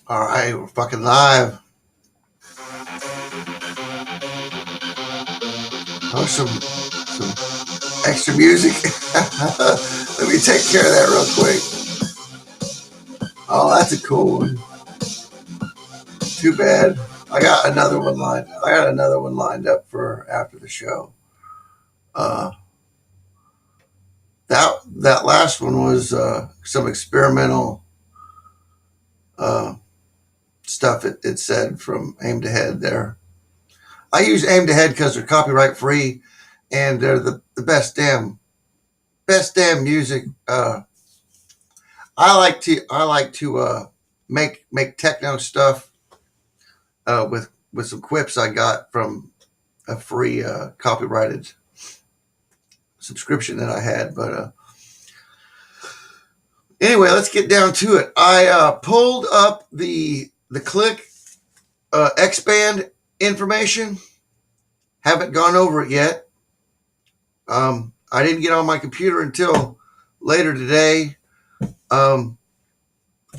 All right, we're fucking live. Oh, some extra music. Let me take care of that real quick. Oh, that's a cool one. Too bad. I got another one lined up for after the show. Uh, that last one was some experimental uh, stuff. It said from Aim to Head there. I use Aim to Head because they're copyright free and they're the best damn music. I like to make techno stuff with some quips I got from a free copyrighted subscription that I had. But anyway, let's get down to it. I pulled up the CLIC X band information. Haven't gone over it yet. I didn't get on my computer until later today. Um,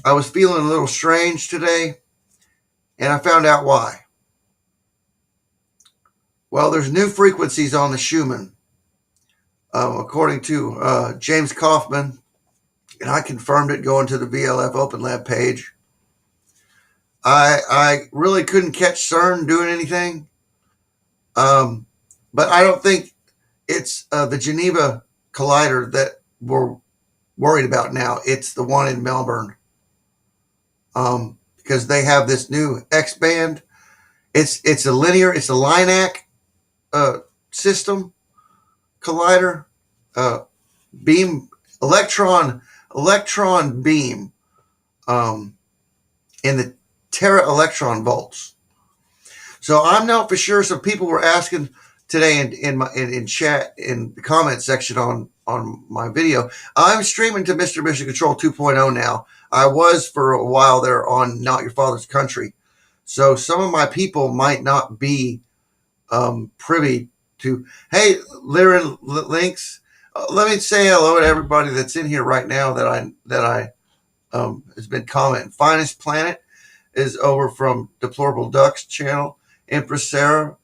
I was feeling a little strange today, and I found out why. Well, there's new frequencies on the Schumann, according to James Kaufman, and I confirmed it going to the VLF Open Lab page. I really couldn't catch CERN doing anything, but I don't think it's the Geneva collider that we're worried about now. It's the one in Melbourne, because they have this new X band. It's a LINAC system collider, beam electron beam, in the tera electron volts. So I'm not for sure. Some people were asking today in chat in the comment section on my video. I'm streaming to Mr. Mission Control 2.0 now. I was for a while there on Not Your Father's Country. So some of my people might not be privy to. Hey, Lyran Links, let me say hello to everybody that's in here right now that I has been commenting. Finest Planet is over from Deplorable Ducks channel. Empress Sarah,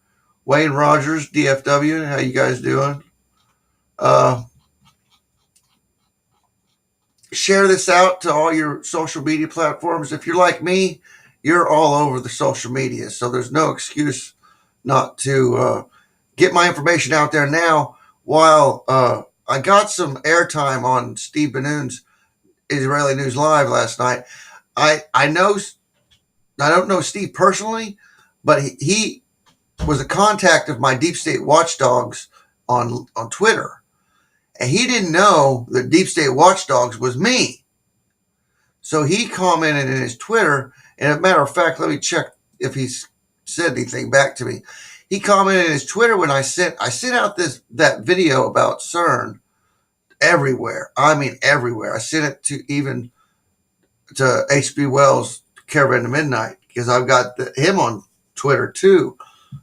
Wayne Rogers, DFW. How you guys doing? Share this out to all your social media platforms. If you're like me, you're all over the social media, so there's no excuse not to get my information out there now. While I got some airtime on Steve Benoon's Israeli News Live last night. I know I don't know Steve personally, but he was a contact of my Deep State Watchdogs on Twitter, and he didn't know that Deep State Watchdogs was me. So he commented in his Twitter, and as a matter of fact, let me check if he's said anything back to me. He commented in his Twitter when I sent out that video about CERN everywhere. I mean everywhere. I sent it to even to H.B. Wells' Caravan to Midnight because I've got him on Twitter too,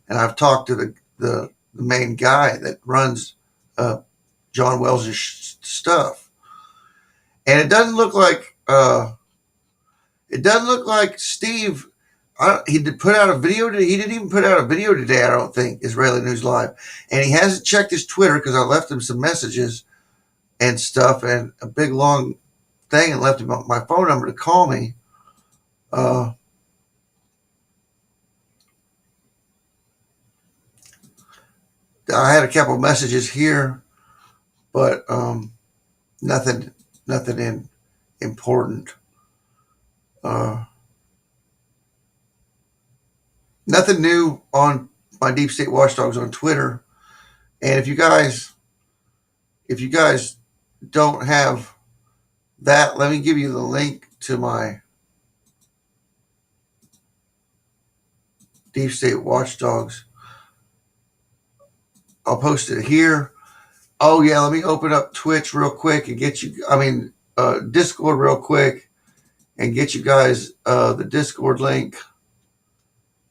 and I've talked to the main guy that runs John Wells' stuff, and it doesn't look like Steve. He did put out a video. He didn't even put out a video today. I don't think Israeli News Live, and he hasn't checked his Twitter because I left him some messages and stuff and a big long thing and left him my phone number to call me. I had a couple of messages here, but nothing important. Nothing new on my Deep State Watchdogs on Twitter. And if you guys don't have that, let me give you the link to my Deep State Watchdogs. I'll post it here. Oh yeah, let me open up Twitch real quick and get you. Discord real quick and get you guys the Discord link,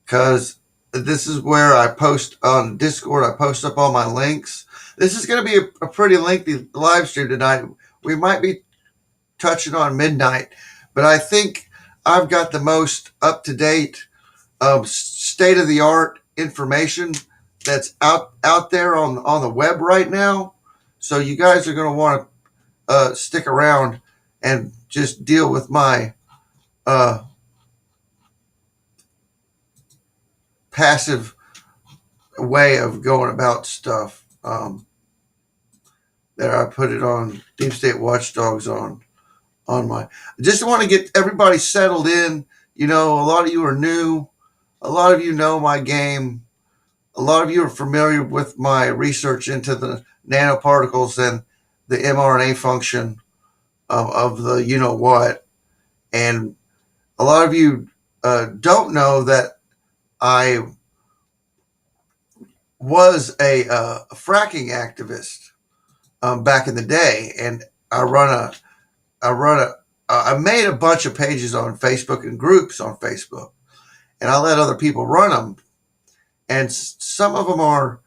because this is where I post on Discord. I post up all my links. This is going to be a pretty lengthy live stream tonight. We might be touching on midnight, but I think I've got the most up-to-date, state-of-the-art information that's out there on the web right now. So you guys are going to want to stick around and just deal with my passive way of going about stuff. That I put it on Deep State Watchdogs on my. I just want to get everybody settled in. You know, a lot of you are new. A lot of you know my game. A lot of you are familiar with my research into the nanoparticles and the mRNA function of the you know what. And a lot of you don't know that I was a fracking activist back in the day, and I made a bunch of pages on Facebook and groups on Facebook, and I let other people run them. And some of them are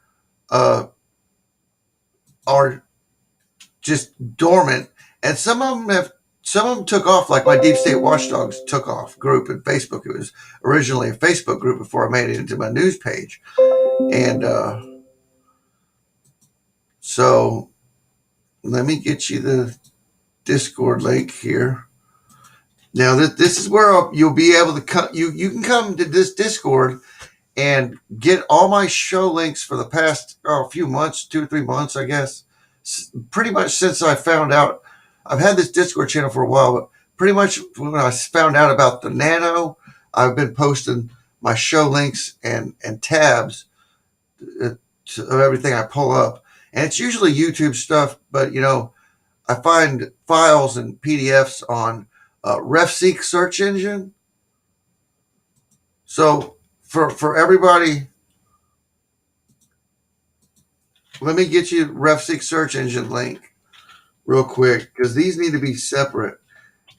just dormant, and some of them took off. Like my Deep State Watchdogs took off group in Facebook. It was originally a Facebook group before I made it into my news page, and so let me get you the Discord link here. Now this is where you'll be able to come. You can come to this Discord and get all my show links for the past few months, 2 or 3 months, I guess. Pretty much since I found out, I've had this Discord channel for a while, but pretty much when I found out about the nano, I've been posting my show links and tabs of everything I pull up. And it's usually YouTube stuff, but you know, I find files and PDFs on RefSeek search engine. So for everybody, let me get you RefSeek search engine link real quick, because these need to be separate.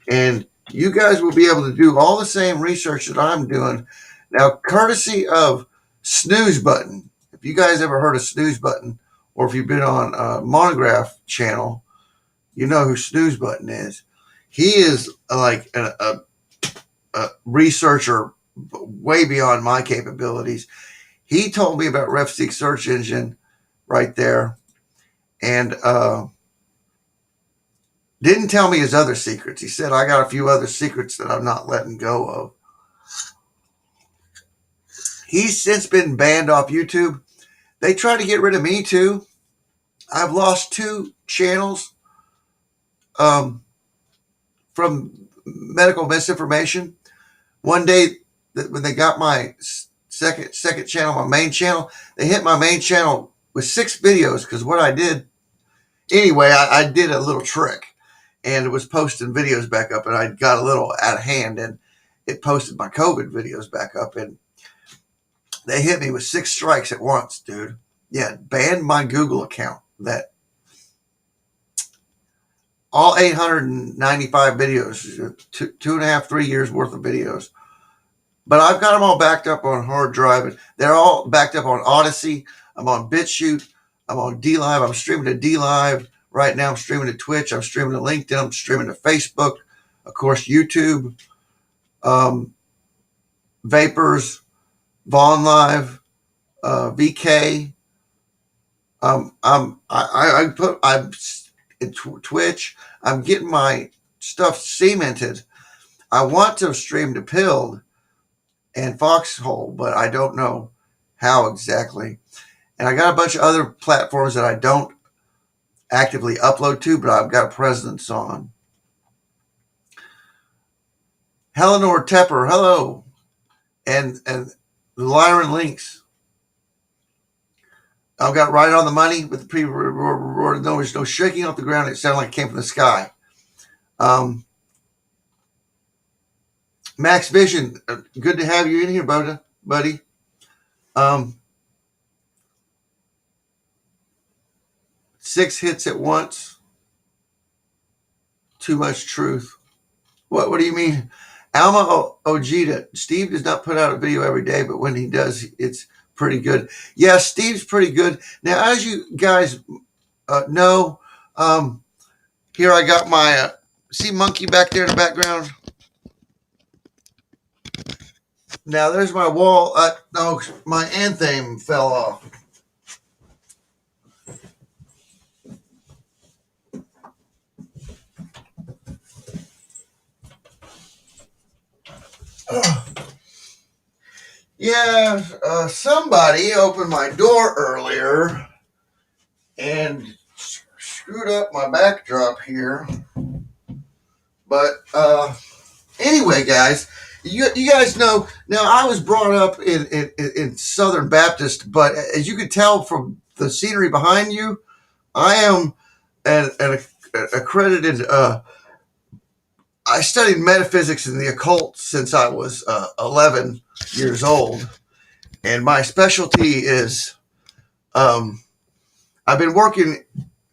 And you guys will be able to do all the same research that I'm doing. Now, courtesy of Snooze Button. If you guys ever heard of Snooze Button, or if you've been on Monograph channel, you know who Snooze Button is. He is like a researcher way beyond my capabilities. He told me about RefSeek search engine right there, and didn't tell me his other secrets. He said, I got a few other secrets that I'm not letting go of. He's since been banned off YouTube. They tried to get rid of me too. I've lost 2 channels from medical misinformation. One day when they got my second channel, my main channel, they hit my main channel with 6 videos, because what I did, anyway, I did a little trick, and it was posting videos back up, and I got a little out of hand, and it posted my COVID videos back up, and they hit me with 6 strikes at once, dude. Yeah, banned my Google account. That all 895 videos, 2.5, 3 years worth of videos. But I've got them all backed up on hard drive, and they're all backed up on Odyssey. I'm on BitChute. I'm on DLive. I'm streaming to DLive right now. I'm streaming to Twitch. I'm streaming to LinkedIn. I'm streaming to Facebook. Of course, YouTube, Vapors, Vaughn Live, VK. I'm in Twitch. I'm getting my stuff cemented. I want to stream to Pilled and Foxhole, but I don't know how exactly. And I got a bunch of other platforms that I don't actively upload to, but I've got a presence on. Eleanor Tepper, hello. And the Lyran Links. I've got right on the money with the pre-recorded. There's no shaking off the ground. It sounded like it came from the sky. Max Vision, good to have you in here, buddy. 6 hits at once. Too much truth. What do you mean? Alma Ojeda. Steve does not put out a video every day, but when he does, it's pretty good. Yeah, Steve's pretty good. Now, as you guys know, here I got my, see Monkey back there in the background? Now there's my wall. No, my anthem fell off. Yeah, somebody opened my door earlier and screwed up my backdrop here. But anyway, guys, you guys know now. I was brought up in Southern Baptist, but as you can tell from the scenery behind you, I am an accredited. I studied metaphysics and the occult since I was 11 years old, and my specialty is I've been working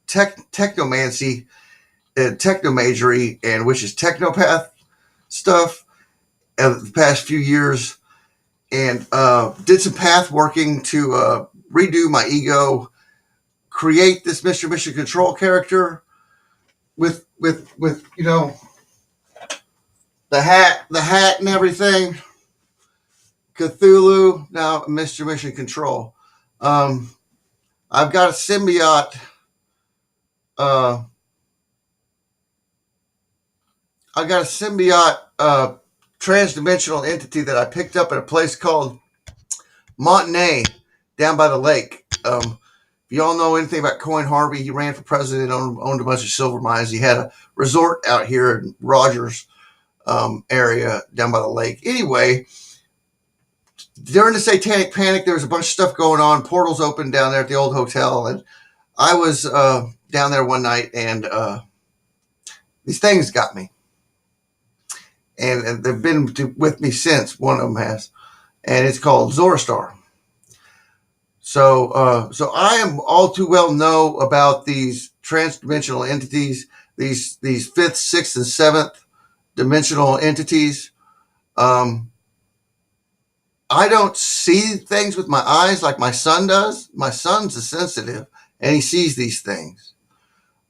technomancy and technomagery, and which is technopath stuff, the past few years, and did some path working to redo my ego, create this Mr. Mission Control character with the hat and everything. Cthulhu, now Mr. Mission Control. Um, I've got a symbiote. Uh, I got a symbiote transdimensional entity that I picked up at a place called Montenay down by the lake. If you all know anything about Coin Harvey, he ran for president, owned a bunch of silver mines. He had a resort out here in Rogers area down by the lake. Anyway, during the Satanic Panic, there was a bunch of stuff going on. Portals opened down there at the old hotel, and I was down there one night, and these things got me. And they've been with me since. One of them has, and it's called Zoristar. So I am all too well know about these transdimensional entities, these fifth, sixth, and seventh dimensional entities. I don't see things with my eyes like my son does. My son's a sensitive, and he sees these things.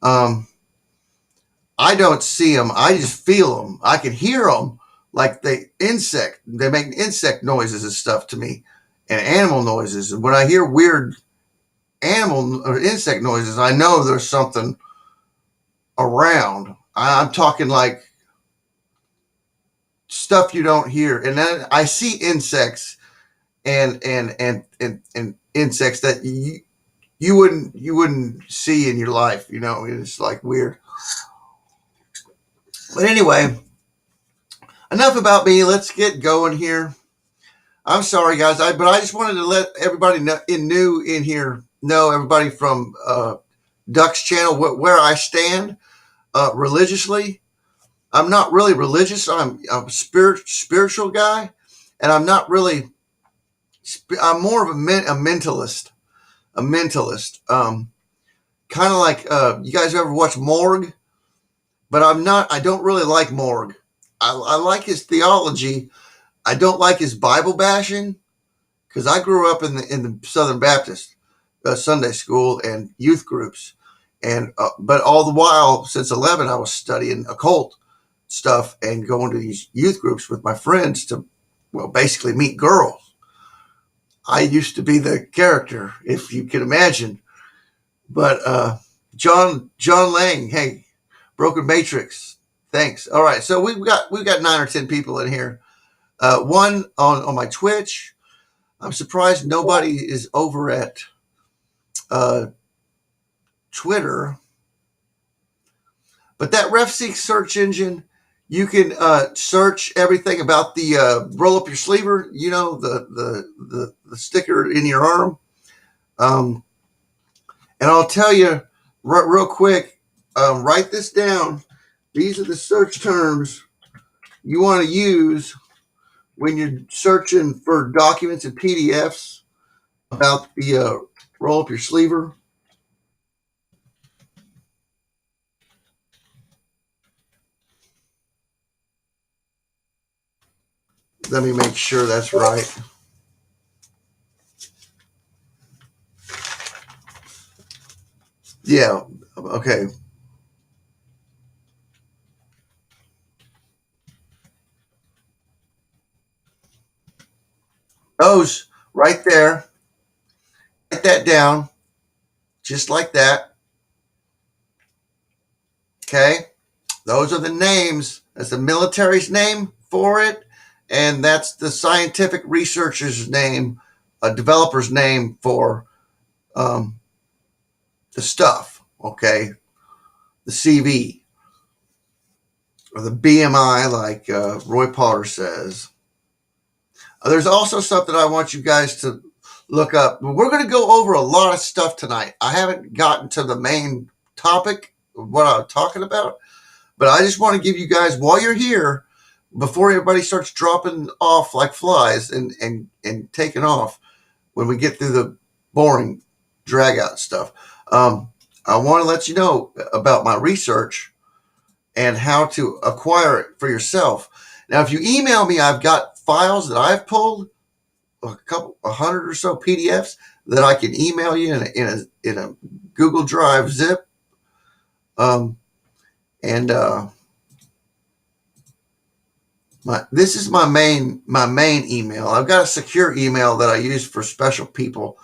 I don't see them. I just feel them. I can hear them like they make insect noises and stuff to me, and animal noises. And when I hear weird animal or insect noises, I know there's something around. I'm talking like stuff you don't hear. And then I see insects and insects that you wouldn't see in your life. It's like weird. But anyway, enough about me. Let's get going here. I'm sorry, guys, but I just wanted to let everybody new in here know, everybody from Duck's channel, where I stand religiously. I'm not really religious. I'm a spiritual guy, and I'm not really. I'm more of a mentalist. A mentalist. Kind of like you guys ever watch Morgue? But I'm not. I don't really like Morgue. I like his theology. I don't like his Bible bashing, because I grew up in the Southern Baptist Sunday school and youth groups, and but all the while since 11, I was studying occult stuff and going to these youth groups with my friends to, well, basically meet girls. I used to be the character, if you can imagine. But John Lang, hey, Broken Matrix, thanks. All right, so we've got 9 or 10 people in here. One on my Twitch. I'm surprised nobody is over at Twitter. But that RefSeek search engine, you can search everything about the roll up your sleever, the sticker in your arm. And I'll tell you real quick, write this down. These are the search terms you want to use when you're searching for documents and PDFs about the roll up your sleever. Let me make sure that's right. Yeah. Okay. Those right there, write that down just like that. Okay. Those are the names. That's the military's name for it. And that's the scientific researcher's name, a developer's name for the stuff. Okay. The CV or the BMI, like Roy Potter says. There's also something I want you guys to look up. We're going to go over a lot of stuff tonight. I haven't gotten to the main topic of what I'm talking about, but I just want to give you guys, while you're here, before everybody starts dropping off like flies and taking off when we get through the boring drag out stuff, I want to let you know about my research and how to acquire it for yourself. Now, if you email me, I've got files that I've pulled, a hundred or so PDFs that I can email you in a Google Drive zip. And this is my main email. I've got a secure email that I use for special people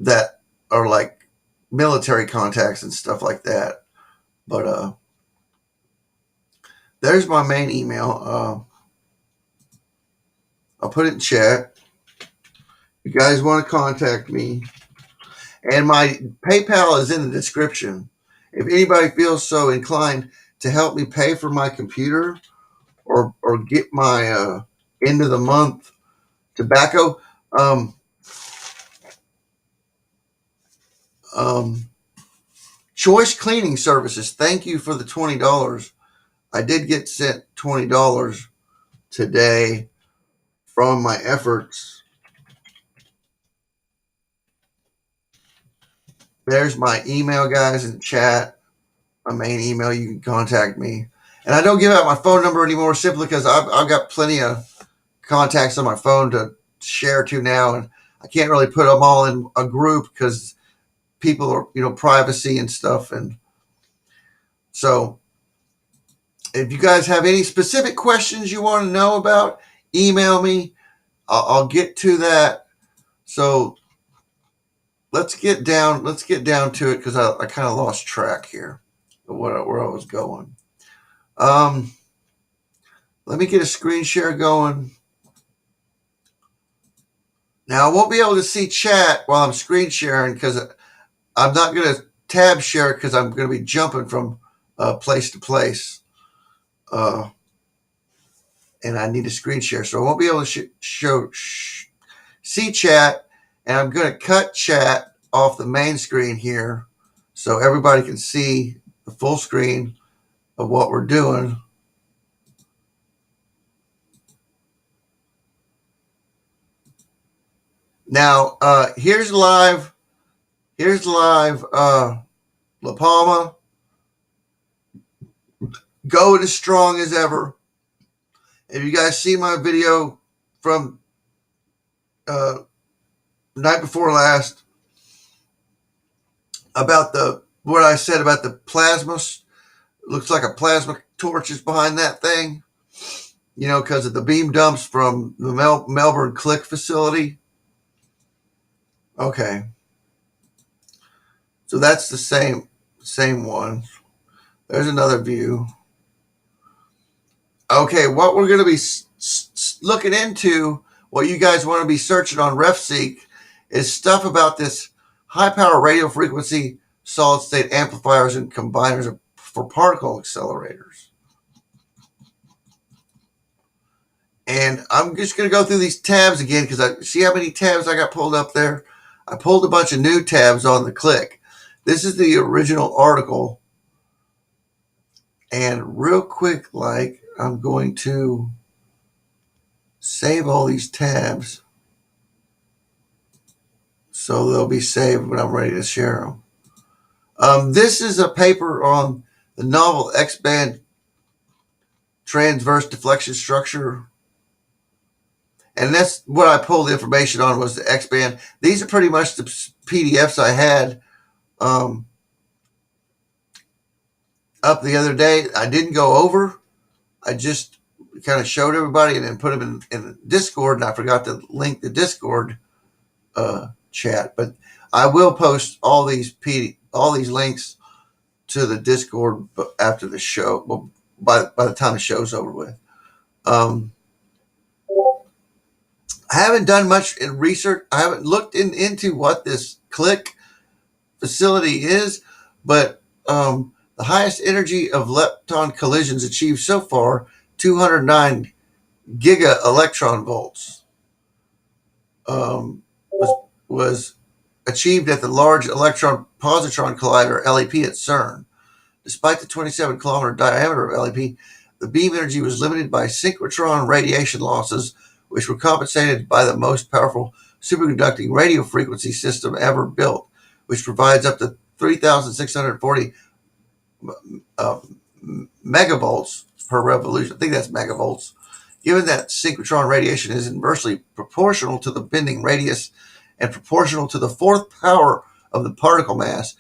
that are like military contacts and stuff like that. But there's my main email. I'll put it in chat. If you guys want to contact me, and my PayPal is in the description. If anybody feels so inclined to help me pay for my computer or get my end of the month tobacco, Choice Cleaning Services, thank you for the $20. I did get sent $20 today from my efforts. There's my email, guys, in the chat. My main email, you can contact me. And I don't give out my phone number anymore simply because I've got plenty of contacts on my phone to share to now, and I can't really put them all in a group because people are, privacy and stuff. And so if you guys have any specific questions you want to know about, email me. I'll get to that. So let's get down to it because I kind of lost track here of where I was going. Let me get a screen share going. Now I won't be able to see chat while I'm screen sharing because I'm not going to tab share because I'm going to be jumping from place to place. And I need a screen share. So I won't be able to see chat. And I'm going to cut chat off the main screen here so everybody can see the full screen of what we're doing. Now, here's live La Palma, going as strong as ever. If you guys see my video from night before last about what I said about the plasma, looks like a plasma torch is behind that thing, because of the beam dumps from the Melbourne CLIC facility. Okay. So that's the same one. There's another view. Okay, what we're going to be looking into, what you guys want to be searching on RefSeek, is stuff about this high power radio frequency solid state amplifiers and combiners for particle accelerators. And I'm just going to go through these tabs again because I see how many tabs I got pulled up there. I pulled a bunch of new tabs on the CLIC. This is the original article. And real quick, I'm going to save all these tabs so they'll be saved when I'm ready to share them. This is a paper on the novel X-band transverse deflection structure. And that's what I pulled the information on, was the X-band. These are pretty much the PDFs I had up the other day. I didn't go over. I just, kind of showed everybody and then put them in Discord, and I forgot to link the Discord chat, but I will post all these links to the Discord after the show. Well, by the time the show's over with. I haven't done much in research. I haven't looked into what this CLIC facility is, but the highest energy of lepton collisions achieved so far, 209 giga electron volts, was achieved at the Large Electron Positron Collider (LEP) at CERN. Despite the 27-kilometer diameter of LEP, the beam energy was limited by synchrotron radiation losses, which were compensated by the most powerful superconducting radio frequency system ever built, which provides up to 3,640 megavolts per revolution. I think that's megavolts. Given that synchrotron radiation is inversely proportional to the bending radius and proportional to the fourth power of the particle mass,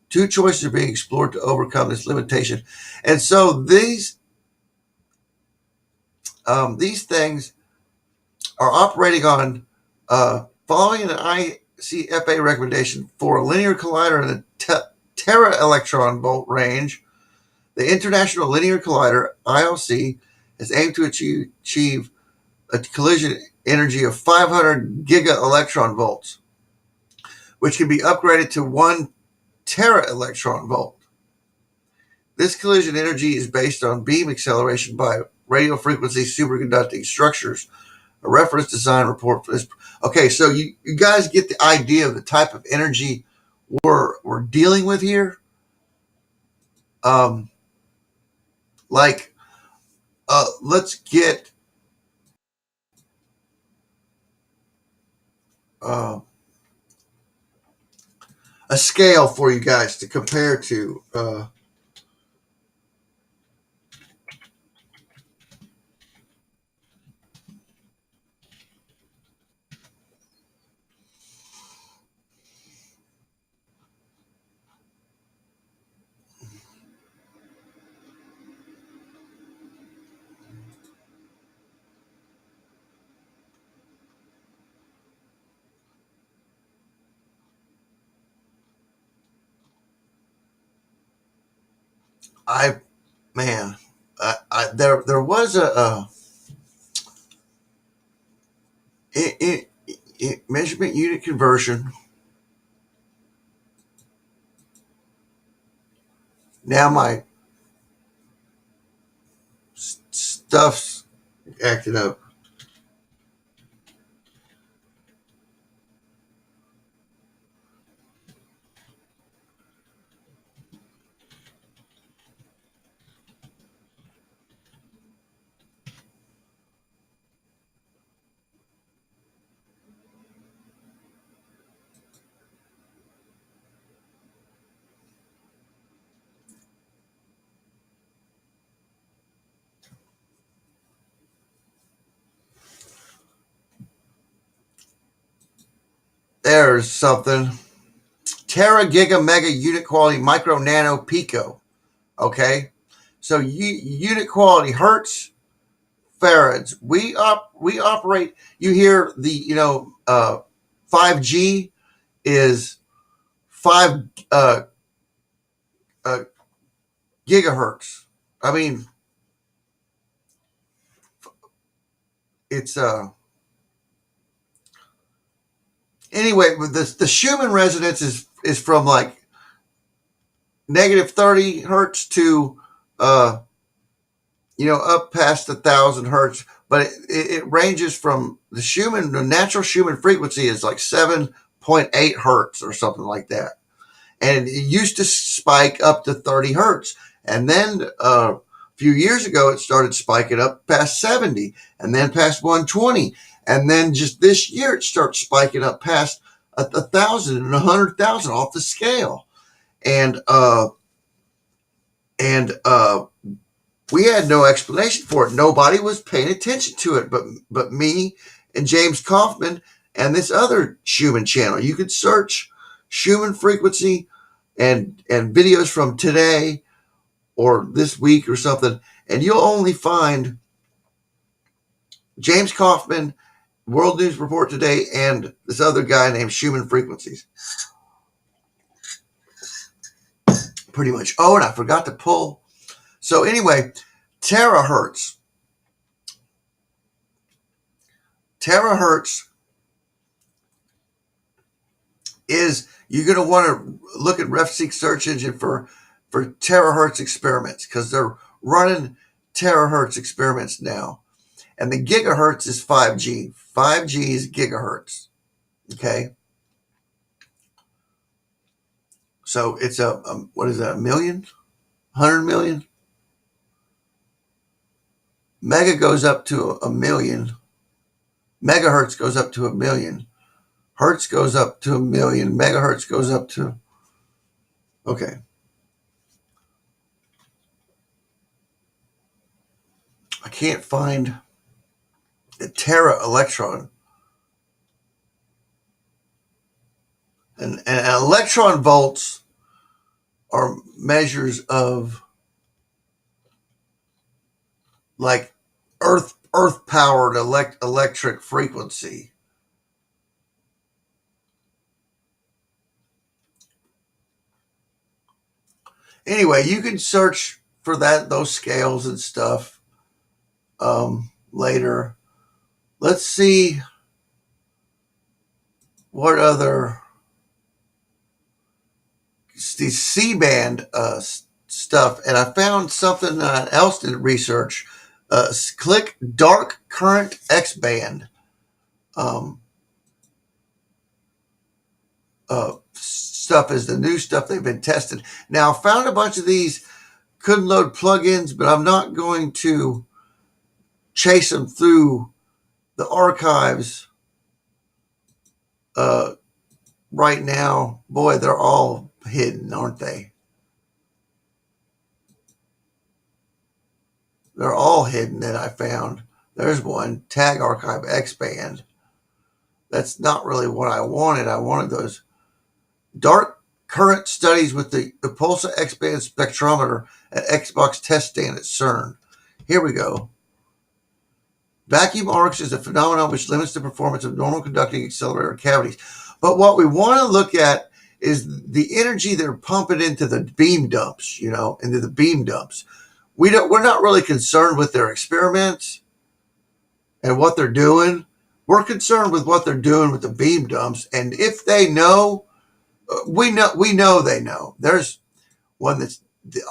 two choices are being explored to overcome this limitation. And so these things are operating on following an ICFA recommendation for a linear collider in the tera electron volt range. The International Linear Collider (ILC) is aimed to achieve a collision energy of 500 giga electron volts, which can be upgraded to 1 tera electron volt. This collision energy is based on beam acceleration by radio frequency superconducting structures. A reference design report for this. Okay, so you guys get the idea of the type of energy we're dealing with here. Let's get a scale for you guys to compare to. There was a measurement unit conversion. Now my stuff's acting up. There's something. Tera giga mega unit quality micro nano pico. Okay, so unit quality hertz, farads. We operate. You hear the 5G is 5 gigahertz. I mean, it's anyway. The Schumann resonance is from like negative 30 hertz to up past 1,000 hertz, but it ranges from the natural Schumann frequency is like 7.8 hertz or something like that. And it used to spike up to 30 hertz. And then a few years ago, it started spiking up past 70 and then past 120. And then just this year, it starts spiking up past 1,000 and 100,000 off the scale. And we had no explanation for it. Nobody was paying attention to it, but me and James Kaufman and this other Schumann channel. You could search Schumann frequency and videos from today or this week or something, and you'll only find James Kaufman, World News Report Today, and this other guy named Schumann Frequencies. Pretty much. Oh, and I forgot to pull. So anyway, terahertz. Terahertz is, you're going to want to look at RefSeq search engine for terahertz experiments, because they're running terahertz experiments now. And the gigahertz is 5G. 5G is gigahertz. Okay. So it's what is that, a million? 100 million? Mega goes up to a million. Megahertz goes up to a million. Hertz goes up to a million. Megahertz goes up to, okay. I can't find the tera electron. And electron volts are measures of like earth powered electric frequency. Anyway, you can search for those scales and stuff later. Let's see what other, these C-band stuff, and I found something else in research. CLIC dark current X-band stuff is the new stuff they've been testing. Now, I found a bunch of these, couldn't load plugins, but I'm not going to chase them through the archives right now. Boy, they're all hidden, aren't they? They're all hidden that I found. There's one, tag archive X-band. That's not really what I wanted. I wanted those dark current studies with the Pulsar X-band spectrometer at Xbox test stand at CERN. Here we go. Vacuum arcs is a phenomenon which limits the performance of normal conducting accelerator cavities. But what we want to look at is the energy they're pumping into the beam dumps, into the beam dumps. We're not really concerned with their experiments and what they're doing. We're concerned with what they're doing with the beam dumps. And if they know, we know they know. There's one that's,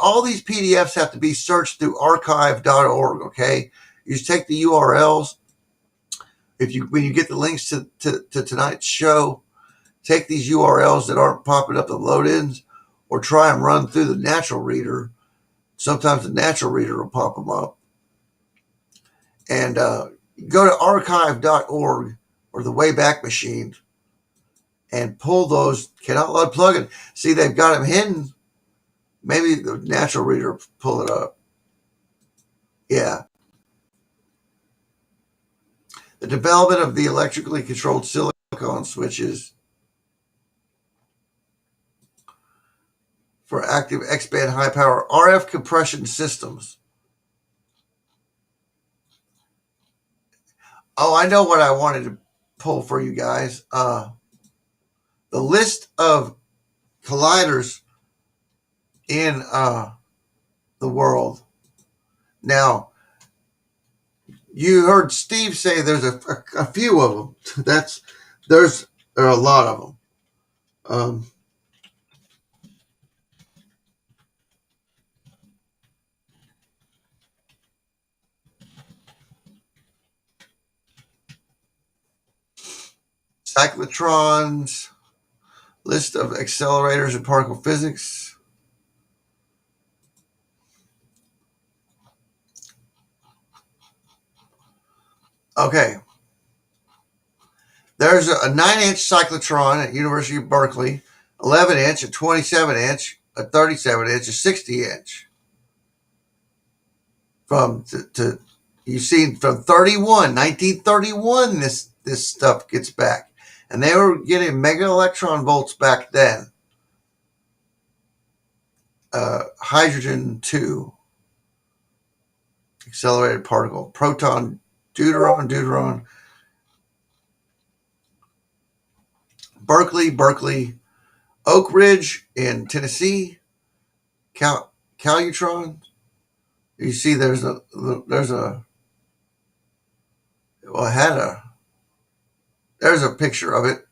all these PDFs have to be searched through archive.org. Okay. You just take the URLs. When you get the links to tonight's show, take these URLs that aren't popping up the load-ins, or try and run through the natural reader. Sometimes the natural reader will pop them up. And go to archive.org or the Wayback Machine and pull those cannot load plugin. See, they've got them hidden. Maybe the natural reader will pull it up. Yeah. The development of the electrically controlled silicon switches for active X-band high power RF compression systems. Oh, I know what I wanted to pull for you guys. The list of colliders in the world. Now, you heard Steve say there's a few of them. There are a lot of them. Cyclotrons, list of accelerators in particle physics. Okay. There's a 9-inch cyclotron at University of Berkeley, 11-inch, a 27-inch, a 37-inch, a 60-inch. You see, from 1931, this stuff gets back. And they were getting mega electron volts back then. Hydrogen 2, accelerated particle, proton Deuteron. Berkeley, Oak Ridge in Tennessee, Calutron. You see, there's a well, there's a picture of it.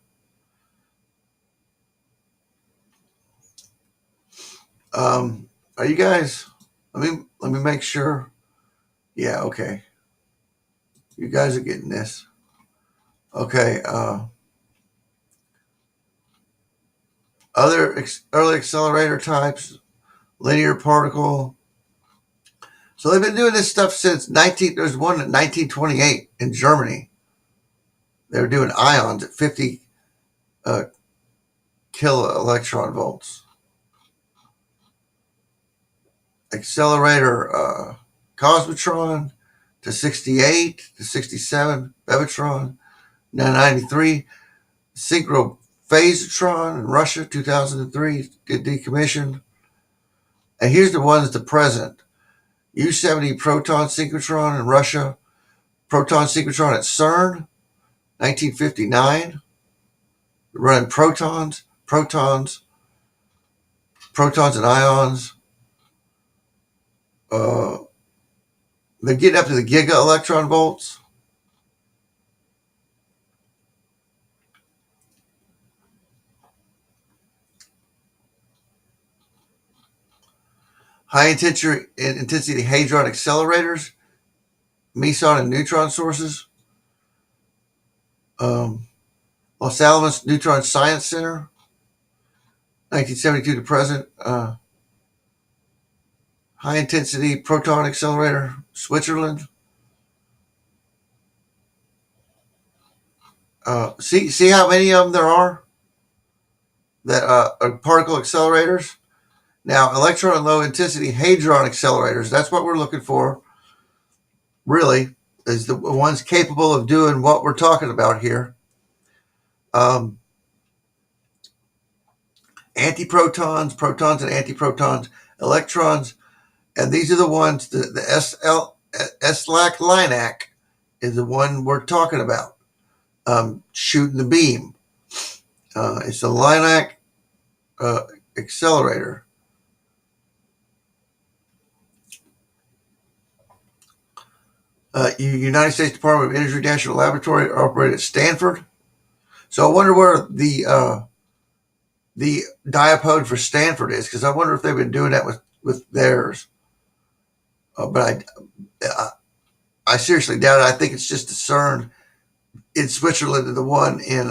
Are you guys? Let me make sure. Yeah, okay. You guys are getting this. Okay. Other early accelerator types, linear particle. So they've been doing this stuff since 19. There's one in 1928 in Germany. They were doing ions at 50 kilo electron volts. Accelerator Cosmotron to 68 to 67, Bevatron 993, Synchrophasotron in Russia 2003, get decommissioned. And here's the ones, the present. U-70 proton synchrotron in Russia, proton synchrotron at CERN 1959, running protons and ions. They're getting up to the giga electron volts. High intensity hadron accelerators, meson and neutron sources. Los Alamos Neutron Science Center, 1972 to present. High intensity proton accelerator, Switzerland. See how many of them there are that are particle accelerators. Now, electron and low intensity hadron accelerators, that's what we're looking for, really, is the ones capable of doing what we're talking about here. Antiprotons, protons and antiprotons, electrons, and these are the ones, the SLAC LINAC is the one we're talking about, shooting the beam. It's a LINAC accelerator. United States Department of Energy National Laboratory operated at Stanford. So I wonder where the diapode for Stanford is, because I wonder if they've been doing that with theirs. But I seriously doubt it. I think it's just the CERN in Switzerland and the one in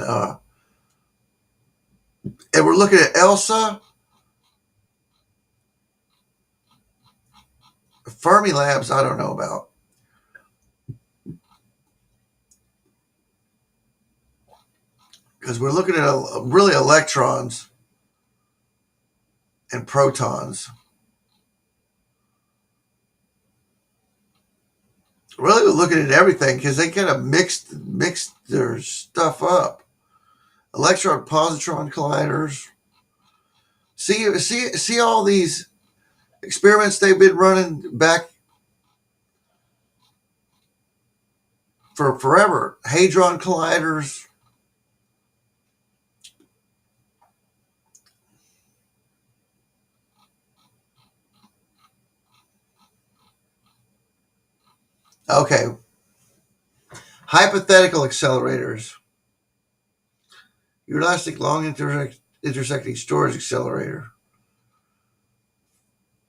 and we're looking at ELSA, Fermi Labs. I don't know about, because we're looking at really electrons and protons. Really, we're looking at everything because they kind of mixed their stuff up. Electron positron colliders. See all these experiments they've been running back for forever. Hadron colliders. Okay. Hypothetical accelerators. Elastic long intersecting storage accelerator.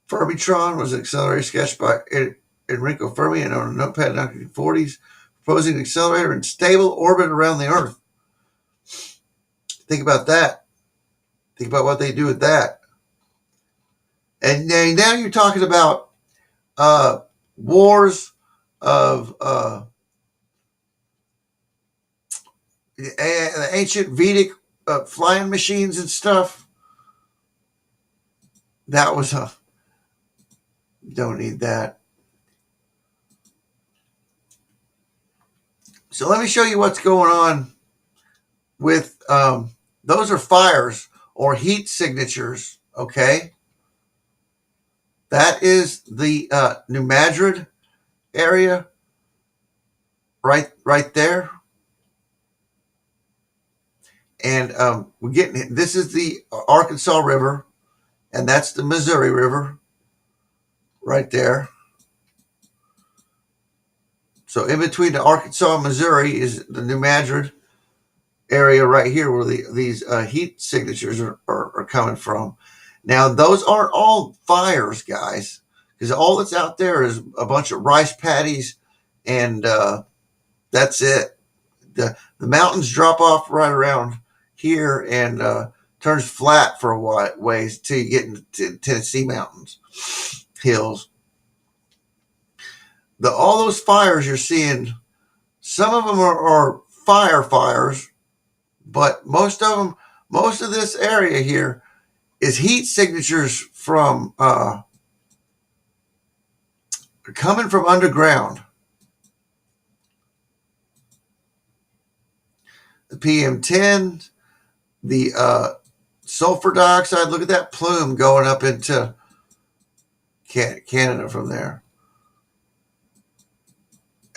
Fermitron was an accelerator sketched by Enrico Fermi and on a notepad in the 1940s, proposing an accelerator in stable orbit around the Earth. Think about that. Think about what they do with that. And now you're talking about wars of the ancient Vedic flying machines and stuff. That was don't need that. So let me show you what's going on with those are fires or heat signatures. Okay, that is the New Madrid area. right there. And we're getting, this is the Arkansas River, and that's the Missouri River right there. So in between the Arkansas and Missouri is the New Madrid area right here where these heat signatures are coming from. Now, those aren't all fires, guys, because all that's out there is a bunch of rice paddies, and that's it. The mountains drop off right around here and turns flat for a ways till you get into Tennessee mountains, hills. All those fires you're seeing, some of them are fires, but most of this area here is heat signatures from coming from underground. The PM10, the sulfur dioxide. Look at that plume going up into Canada from there.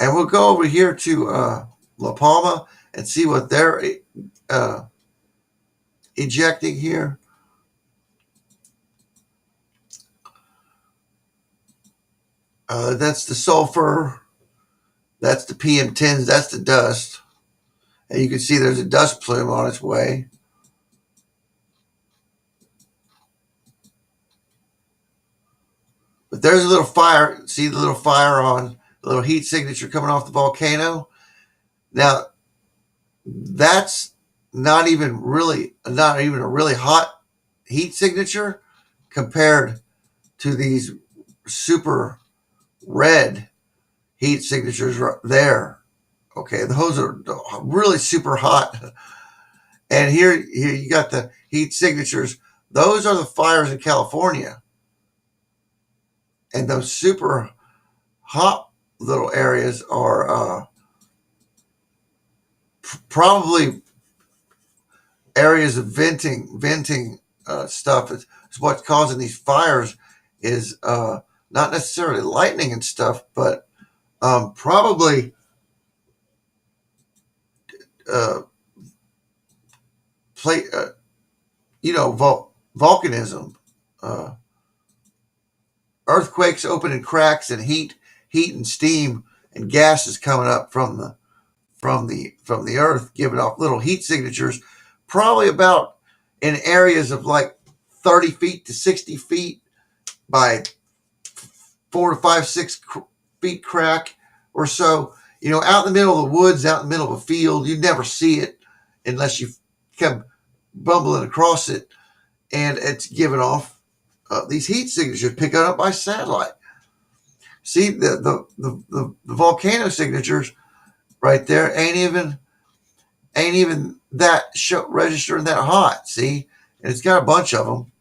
And we'll go over here to La Palma and see what they're ejecting here. That's the sulfur. That's the PM10s. That's the dust. And you can see there's a dust plume on its way. But there's a little fire. See the little fire on the little heat signature coming off the volcano? Now, that's not even a really hot heat signature compared to these super red heat signatures right there. Okay, those are really super hot. And here you got the heat signatures. Those are the fires in California. And those super hot little areas are probably areas of venting stuff. It's what's causing these fires is not necessarily lightning and stuff, but probably plate, volcanism, earthquakes opening cracks, and heat and steam and gases coming up from the earth, giving off little heat signatures, probably about in areas of like 30 feet to 60 feet by 4 to 5, 6 feet crack or so. Out in the middle of the woods, out in the middle of a field, you never see it unless you come bumbling across it, and it's giving off these heat signatures picking up by satellite. See the volcano signatures right there ain't even that registering that hot. See, and it's got a bunch of them.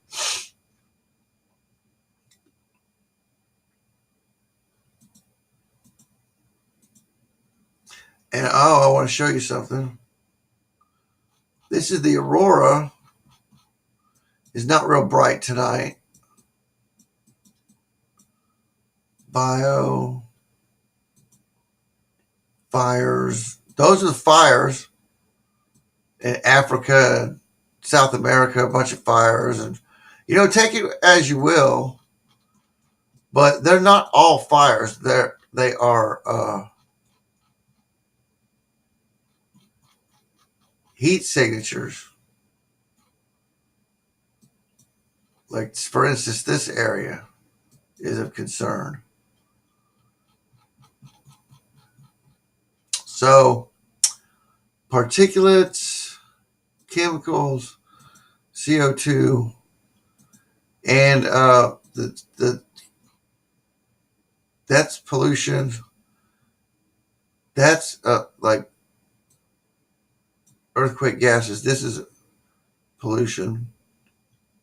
And I want to show you something. This is the aurora. It's not real bright tonight. Bio fires. Those are the fires in Africa, South America, a bunch of fires. And, take it as you will, but they're not all fires. They are heat signatures. Like, for instance, this area is of concern. So, particulates, chemicals, CO2, and that's pollution. That's like earthquake gases. This is pollution.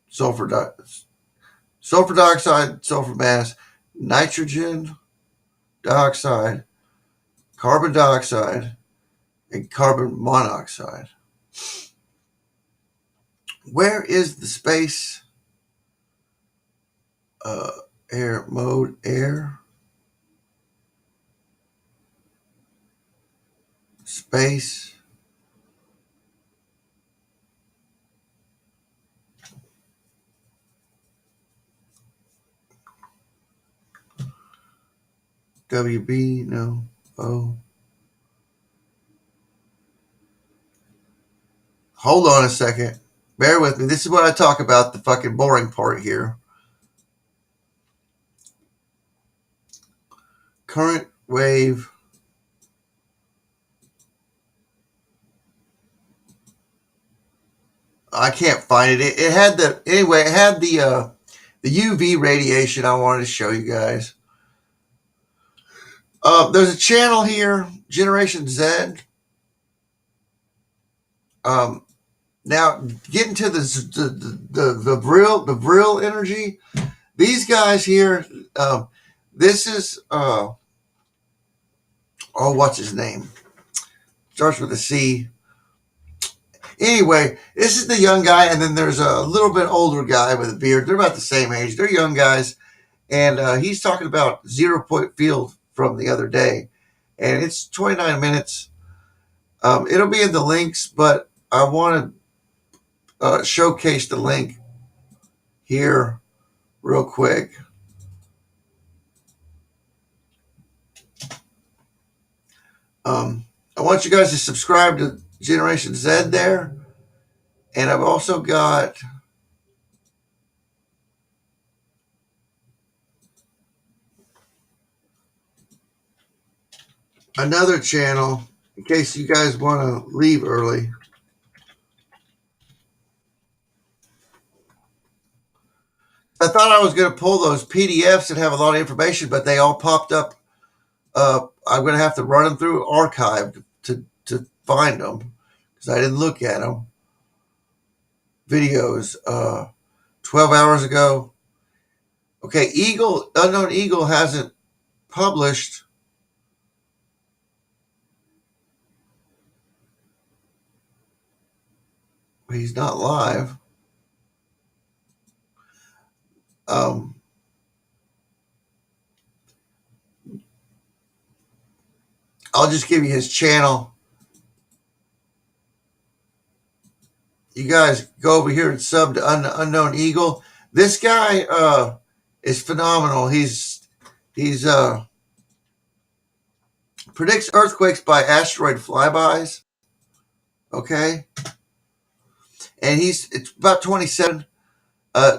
Sulfur dioxide, sulfur mass, nitrogen dioxide, carbon dioxide, and carbon monoxide. Where is the space air mode air? space WB, no, O. Hold on a second. Bear with me. This is what I talk about, the fucking boring part here. Current wave. I can't find it. It had the, anyway, it had the UV radiation I wanted to show you guys. There's a channel here, Generation Z. Now, getting to the Vrill energy, these guys here, this is, oh, what's his name? Starts with a C. Anyway, this is the young guy, and then there's a little bit older guy with a beard. They're about the same age. They're young guys, and he's talking about 0-point field from the other day, and it's 29 minutes. It'll be in the links, but I want to showcase the link here real quick. I want you guys to subscribe to Generation Z there, and I've also got another channel in case you guys want to leave early. I thought I was going to pull those PDFs and have a lot of information, but they all popped up. I'm going to have to run them through archive to find them because I didn't look at them. Videos 12 hours ago. Okay, Unknown Eagle hasn't published. He's not live. I'll just give you his channel. You guys go over here and sub to Unknown Eagle. This guy is phenomenal. He's predicts earthquakes by asteroid flybys. Okay, and it's about 27.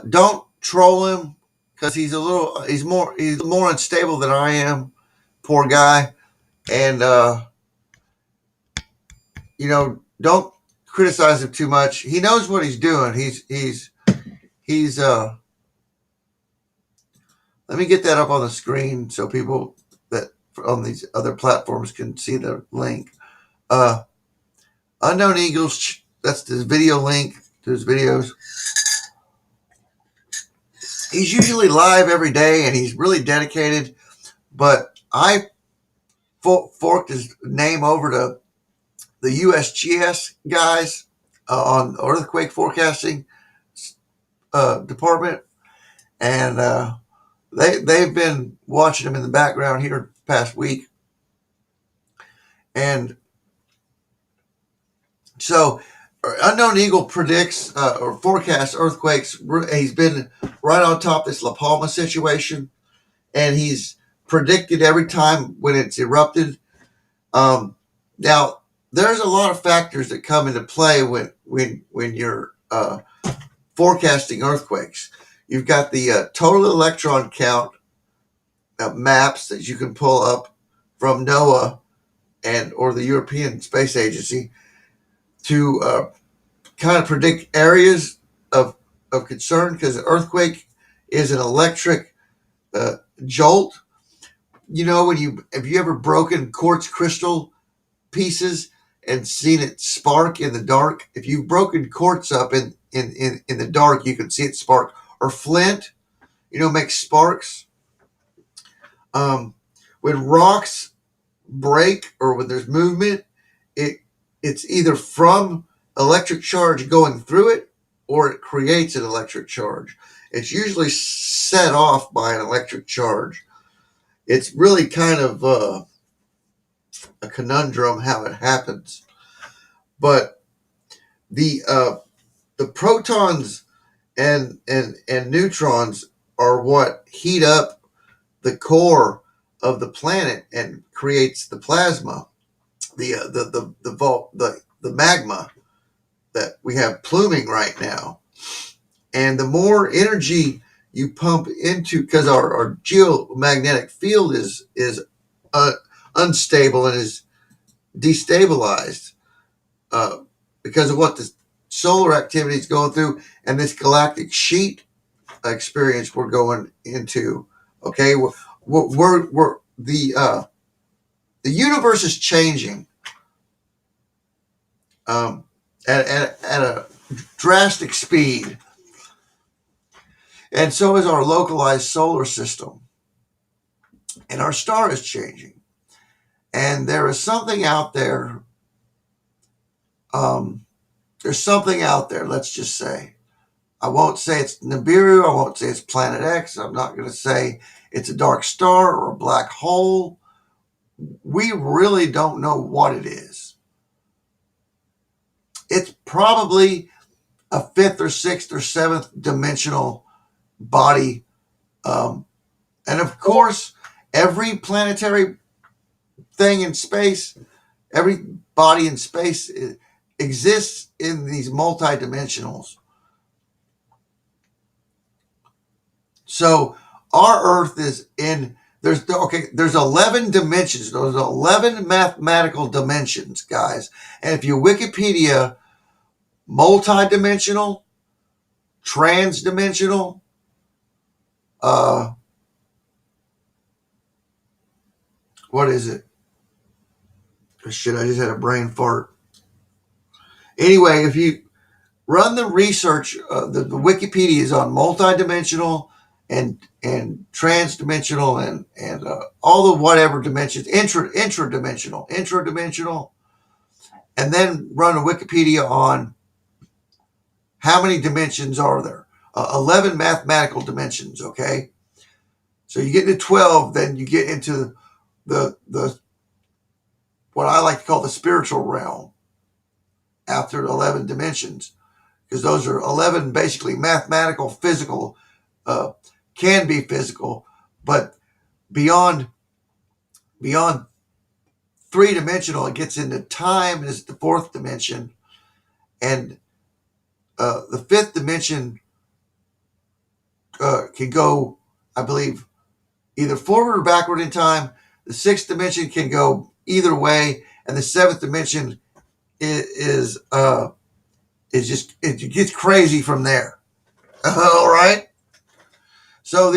Don't troll him because he's more unstable than I am. Poor guy, and don't criticize him too much. He knows what he's doing. He's let me get that up on the screen so people that on these other platforms can see the link. Unknown Eagles, that's the video link to his videos. He's usually live every day and he's really dedicated, but I forked his name over to the USGS guys on earthquake forecasting department, and they've been watching him in the background here the past week, and so Unknown Eagle predicts or forecasts earthquakes. He's been right on top of this La Palma situation, and he's predicted every time when it's erupted. Now, there's a lot of factors that come into play when you're forecasting earthquakes. You've got the total electron count maps that you can pull up from NOAA or the European Space Agency to kind of predict areas of concern, because an earthquake is an electric jolt. Have you ever broken quartz crystal pieces and seen it spark in the dark? If you've broken quartz up in the dark, you can see it spark. Or flint, makes sparks. When rocks break or when there's movement, it's either from electric charge going through it or it creates an electric charge. It's usually set off by an electric charge. It's really kind of a conundrum how it happens. But the protons and neutrons are what heat up the core of the planet and creates the plasma, the magma that we have pluming right now. And the more energy you pump into, because our geomagnetic field is unstable and is destabilized because of what the solar activity is going through and this galactic sheet experience we're going into. Okay, we're the universe is changing at a drastic speed, and so is our localized solar system, and our star is changing, and there is something out there. There's something out there. Let's just say. I won't say it's Nibiru. I won't say it's Planet X. I'm not going to say it's a dark star or a black hole. We really don't know what it is. It's probably a fifth or sixth or seventh dimensional body. And of course, every planetary thing in space, every body in space exists in these multidimensionals. So our Earth is in, there's 11 dimensions. There's 11 mathematical dimensions, guys. And if you Wikipedia multidimensional, transdimensional, what is it? Shit, I just had a brain fart. Anyway, if you run the research, the Wikipedia is on multidimensional and transdimensional and all the whatever dimensions, intradimensional, and then run a Wikipedia on how many dimensions are there. 11 mathematical dimensions, okay? So you get into 12, then you get into the what I like to call the spiritual realm after 11 dimensions, because those are 11 basically mathematical, physical, can be physical, but beyond three-dimensional, it gets into time is the fourth dimension, and the fifth dimension can go, I believe, either forward or backward in time. The sixth dimension can go either way, and the seventh dimension is just, it gets crazy from there. All right. So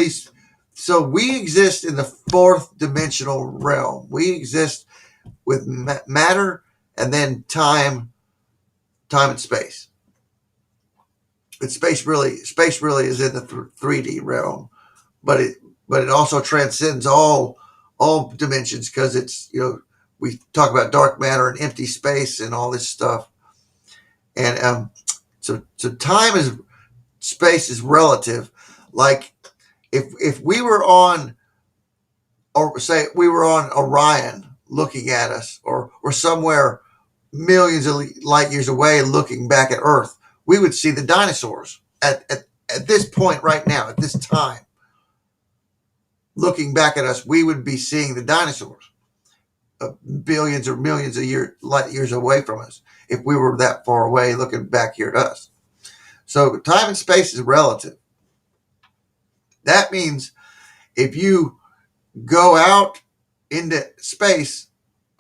we exist in the fourth dimensional realm. We exist with matter and then time and space. But space really is in the 3D realm, but it also transcends all dimensions, because it's, we talk about dark matter and empty space and all this stuff. And so space is relative. Like if we were on, or say we were on Orion looking at us, or somewhere millions of light years away looking back at Earth, we would see the dinosaurs at this point right now, at this time. Looking back at us, we would be seeing the dinosaurs billions or millions of light years away from us, if we were that far away looking back here at us. So time and space is relative. That means if you go out into space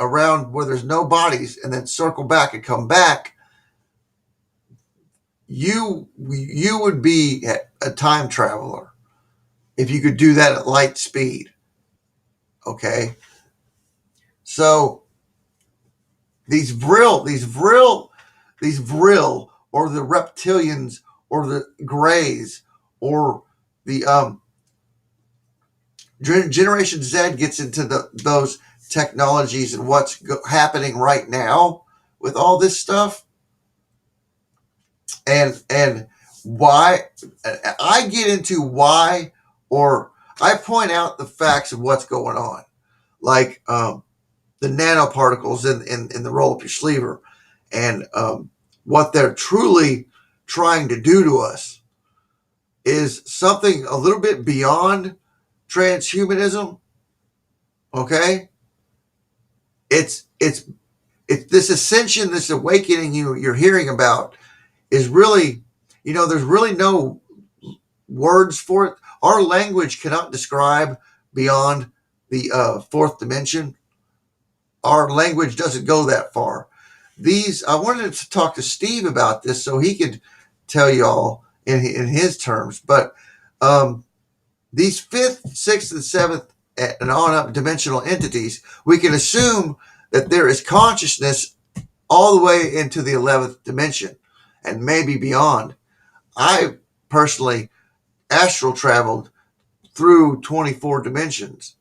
around where there's no bodies and then circle back and come back, you would be a time traveler if you could do that at light speed. Okay. So these Vrill, or the reptilians, or the Greys, or the Generation Z gets into those technologies and what's happening right now with all this stuff, and why I get into why, or I point out the facts of what's going on, like nanoparticles in the roll up your sleever, and what they're truly trying to do to us is something a little bit beyond transhumanism. Okay, it's this ascension, this awakening you're hearing about is really, there's really no words for it. Our language cannot describe beyond the fourth dimension. Our language doesn't go that far. I wanted to talk to Steve about this so he could tell you all in his terms. But these fifth, sixth, and seventh, and on up dimensional entities, we can assume that there is consciousness all the way into the 11th dimension and maybe beyond. I personally astral traveled through 24 dimensions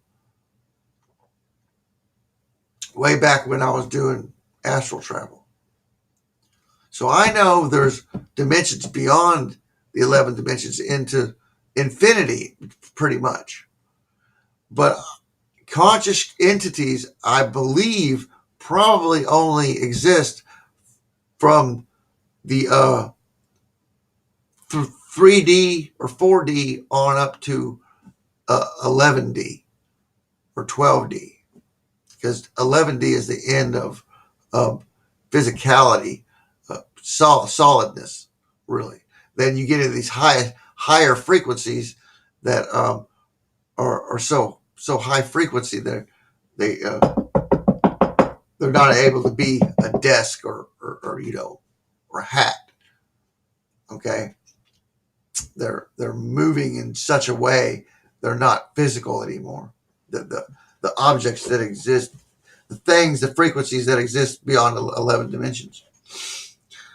way back when I was doing astral travel. So I know there's dimensions beyond the 11 dimensions into infinity, pretty much. But conscious entities, I believe, probably only exist from the 3D or 4D on up to 11D or 12D, because 11D is the end of physicality, solidness, really. Then you get into these higher frequencies that are so high frequency that they're not able to be a desk or a hat. Okay, they're moving in such a way they're not physical anymore. The objects that exist, the frequencies that exist beyond 11 dimensions.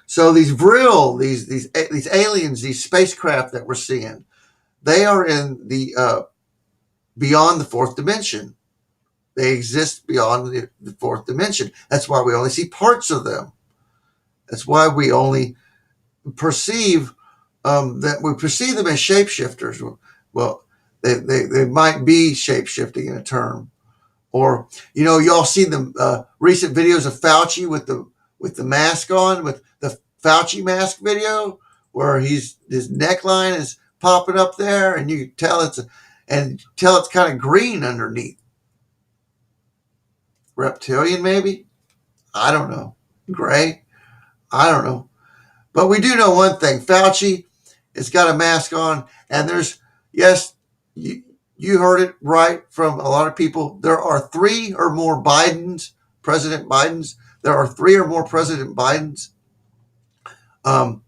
So these Vrill, these aliens, these spacecraft that we're seeing, they are in the beyond the fourth dimension. They exist beyond the fourth dimension. That's why we only see parts of them. That's why we only perceive them as shapeshifters. Well, they might be shapeshifting in a term. Or, y'all seen the recent videos of Fauci with the mask on, with the Fauci mask video, where his neckline is popping up there, and you can tell it's kind of green underneath. Reptilian, maybe? I don't know. Gray? I don't know. But we do know one thing. Fauci has got a mask on, and yes, you heard it right from a lot of people. There are 3 or more President Bidens. There are 3 or more President Bidens. And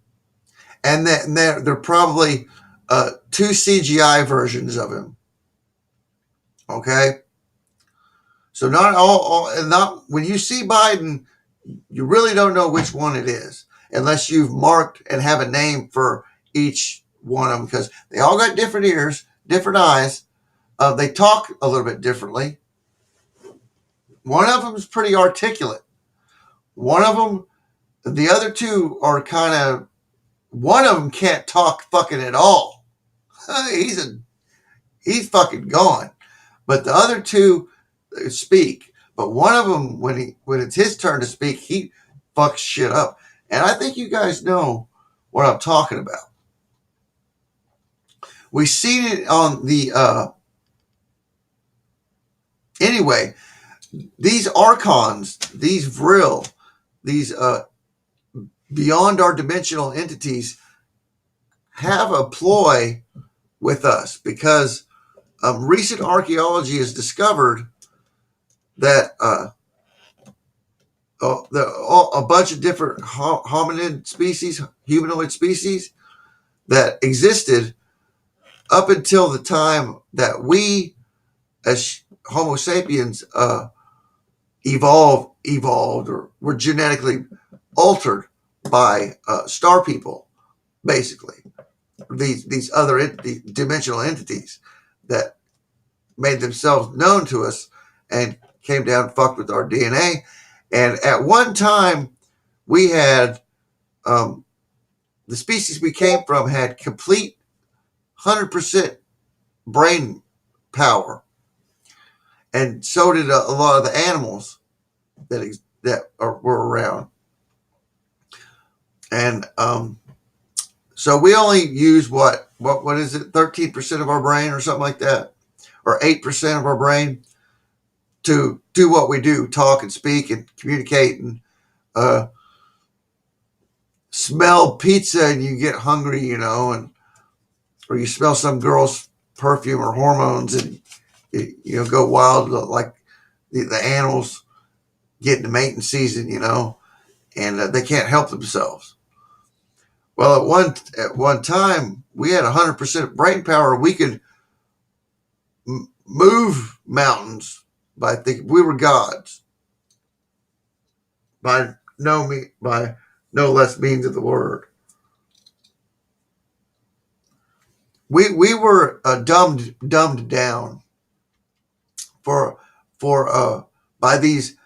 they're probably 2 CGI versions of him. Okay? So not when you see Biden, you really don't know which one it is, unless you've marked and have a name for each one of them, because they all got different ears, different eyes. They talk a little bit differently. One of them is pretty articulate. One of them, the other 2 are one of them can't talk fucking at all. He's fucking gone. But the other 2 speak. But one of them, when it's his turn to speak, he fucks shit up. And I think you guys know what I'm talking about. We seen it on the anyway, these archons, these Vrill, these beyond our dimensional entities have a ploy with us, because recent archaeology has discovered that a bunch of different humanoid species that existed up until the time that we as Homo sapiens evolved or were genetically altered by star people, basically. These other dimensional entities that made themselves known to us and came down and fucked with our DNA. And at one time, we had the species we came from had complete 100% brain power, and so did a lot of the animals. were around. And so we only use what is it, 13% of our brain or something like that, or 8% of our brain to do what we do, talk and speak and communicate and smell pizza and you get hungry, and or you smell some girl's perfume or hormones and you go wild like the animals get into mating season, and they can't help themselves. Well, at one time we had 100% brain power. We could move mountains by thinking we were gods. By no less means of the word. We were dumbed down for by these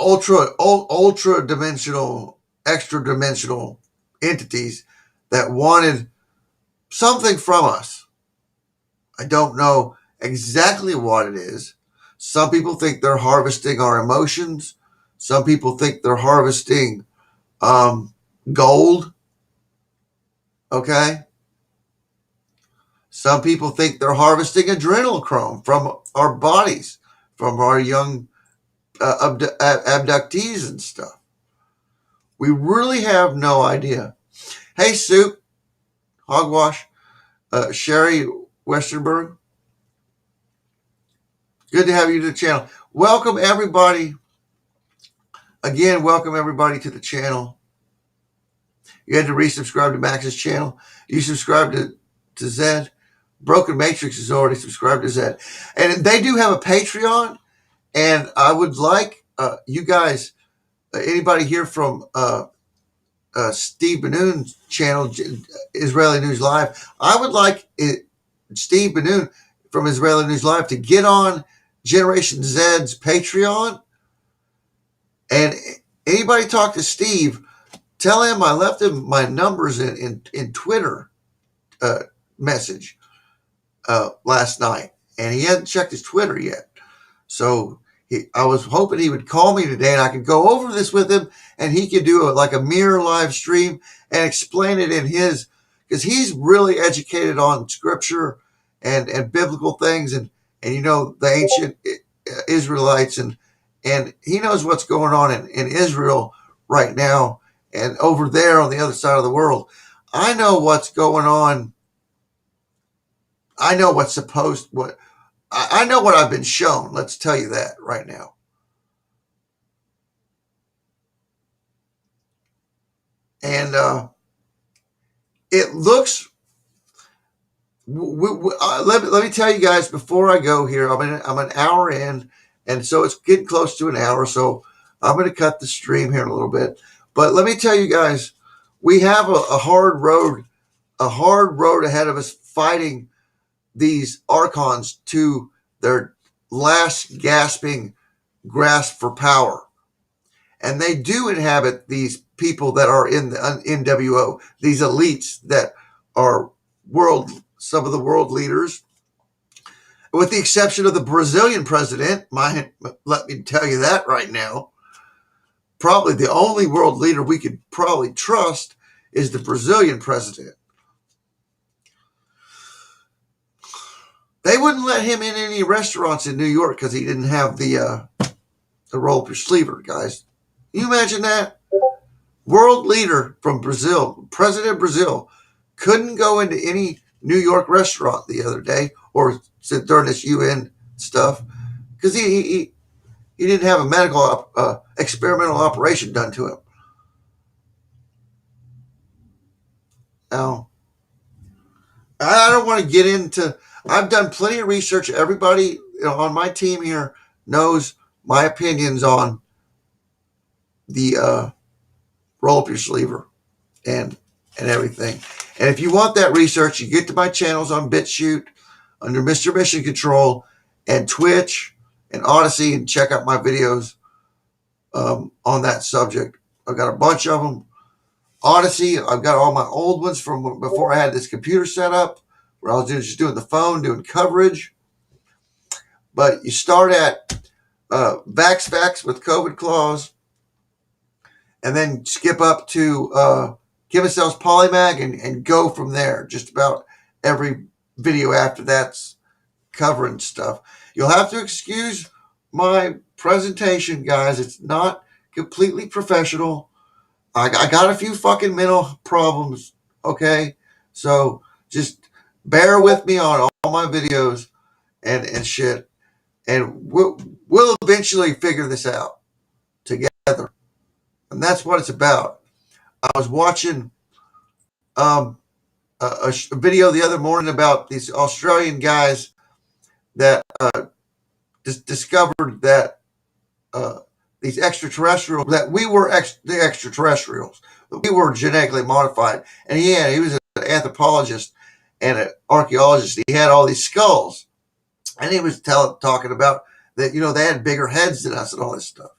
ultra dimensional, extra dimensional entities that wanted something from us. I don't know exactly what it is. Some people think they're harvesting our emotions. Some people think they're harvesting gold. Okay. Some people think they're harvesting adrenochrome from our bodies, from our young abductees and stuff. We really have no idea. Hey, Soup, Hogwash, Sherry Westerberg. Good to have you to the channel. Welcome, everybody. Again, welcome, everybody, to the channel. You had to resubscribe to Max's channel. You subscribed to Zed. Broken Matrix is already subscribed to Zed. And they do have a Patreon. And I would like you guys, anybody here from Steve Benoon's channel, Israeli News Live, I would like Steve Benoon from Israeli News Live to get on Generation Z's Patreon. And anybody talk to Steve, tell him I left him my numbers in Twitter message last night. And he hasn't checked his Twitter yet. So I was hoping he would call me today and I could go over this with him and he could do a mirror live stream and explain it in his, because he's really educated on scripture and biblical things and the ancient Israelites and he knows what's going on in Israel right now and over there on the other side of the world. I know what's going on. I know what's I know what I've been shown. Let's tell you that right now. And it looks. Let me tell you guys before I go here. I'm an hour in, and so it's getting close to an hour. So I'm going to cut the stream here in a little bit. But let me tell you guys, we have a hard road ahead of us fighting these archons to their last gasping grasp for power. And they do inhabit these people that are in the NWO, these elites that are some of the world leaders, with the exception of the Brazilian president. Let me tell you that right now. Probably the only world leader we could probably trust is the Brazilian president. They wouldn't let him in any restaurants in New York because he didn't have the roll up your sleever, guys. Can you imagine that? World leader from Brazil, President of Brazil, couldn't go into any New York restaurant the other day or during this UN stuff because he didn't have a medical experimental operation done to him. Now, I don't want to get into. I've done plenty of research. Everybody on my team here knows my opinions on the roll up your sleever and everything. And if you want that research, you get to my channels on BitChute under Mr. Mission Control and Twitch and Odyssey and check out my videos on that subject. I've got a bunch of them. Odyssey, I've got all my old ones from before I had this computer set up, where I was just doing the phone, doing coverage. But you start at Vax Vax with COVID clause, and then skip up to Give Us Cells Polymag and go from there. Just about every video after that's covering stuff. You'll have to excuse my presentation, guys. It's not completely professional. I got a few fucking mental problems, okay? So just bear with me on all my videos and shit. And we'll eventually figure this out together. And that's what it's about. I was watching a video the other morning about these Australian guys that discovered that these extraterrestrials, that we were the extraterrestrials, that we were genetically modified. And he was an anthropologist and an archaeologist. He had all these skulls, and he was talking about that. They had bigger heads than us and all this stuff.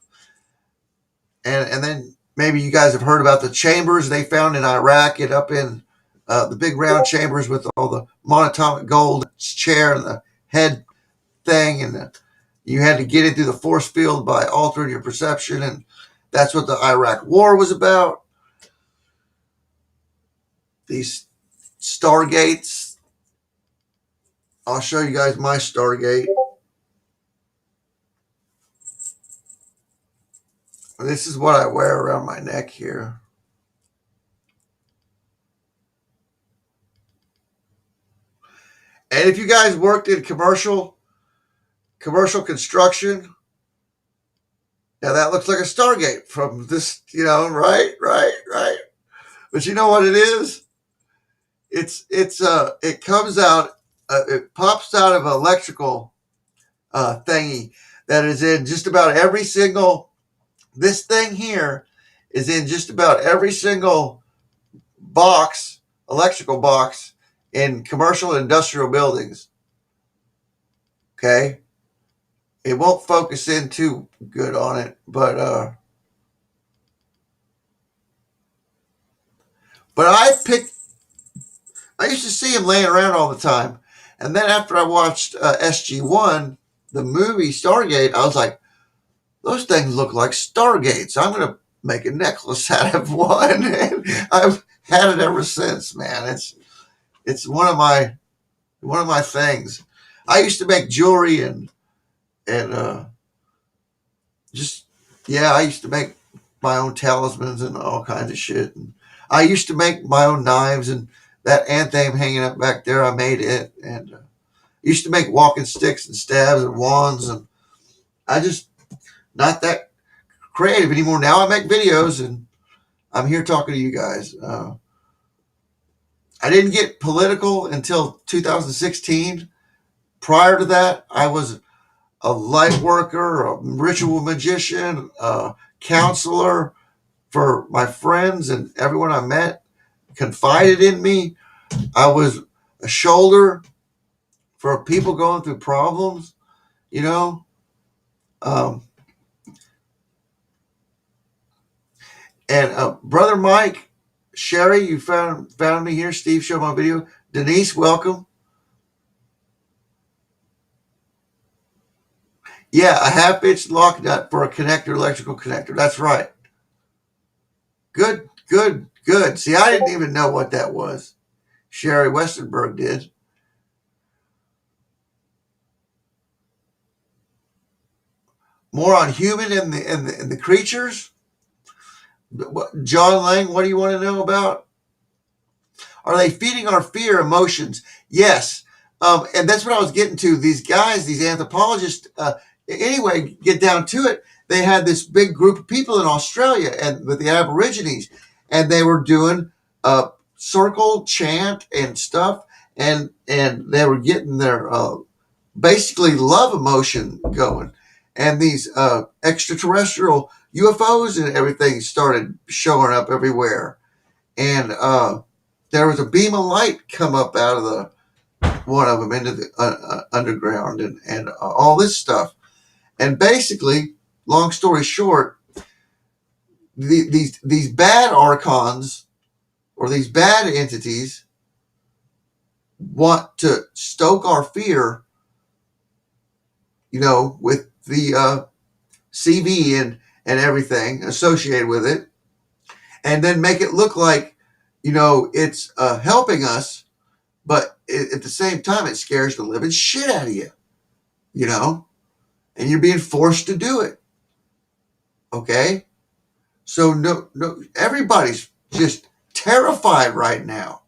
And then maybe you guys have heard about the chambers they found in Iraq and up in the big round chambers with all the monatomic gold chair and the head thing, and you had to get it through the force field by altering your perception, and that's what the Iraq War was about. These stargates. I'll show you guys my stargate. This is what I wear around my neck here. And if you guys worked in commercial construction, now that looks like a stargate from this, right. But you know what it is? It comes out, it pops out of an electrical thingy that is in just about every single. This thing here is in just about every single electrical box in commercial and industrial buildings. Okay, it won't focus in too good on it, but I used to see him laying around all the time, and then after I watched SG-1, the movie Stargate, I was like, those things look like stargates. I'm gonna make a necklace out of one, and I've had it ever since, man. It's one of my things. I used to make jewelry and just, yeah, I used to make my own talismans and all kinds of shit. And I used to make my own knives, and that anthem hanging up back there, I made it. And used to make walking sticks and stabs and wands, and I just not that creative anymore. Now I make videos, and I'm here talking to you guys. I didn't get political until 2016. Prior to that, I was a light worker, a ritual magician, a counselor for my friends, and everyone I met confided in me. I was a shoulder for people going through problems, you know. And Brother Mike, Sherry, you found me here. Steve showed my video. Denise, welcome. Yeah, a half-inch lock nut for a connector, electrical connector. That's right. Good. See, I didn't even know what that was. Sherry Westenberg did. More on human and the creatures. John Lang, what do you want to know about? Are they feeding our fear emotions? Yes. And that's what I was getting to. These guys, these anthropologists, anyway, get down to it. They had this big group of people in Australia and with the Aborigines, and they were doing circle chant and stuff, and they were getting their basically love emotion going. And these extraterrestrial UFOs and everything started showing up everywhere. And there was a beam of light come up out of one of them into the underground and all this stuff. And basically, long story short, these bad archons or these bad entities want to stoke our fear, with the CV and everything associated with it, and then make it look like, it's helping us, but at the same time, it scares the living shit out of you, and you're being forced to do it. Okay? So no, everybody's just terrified right now.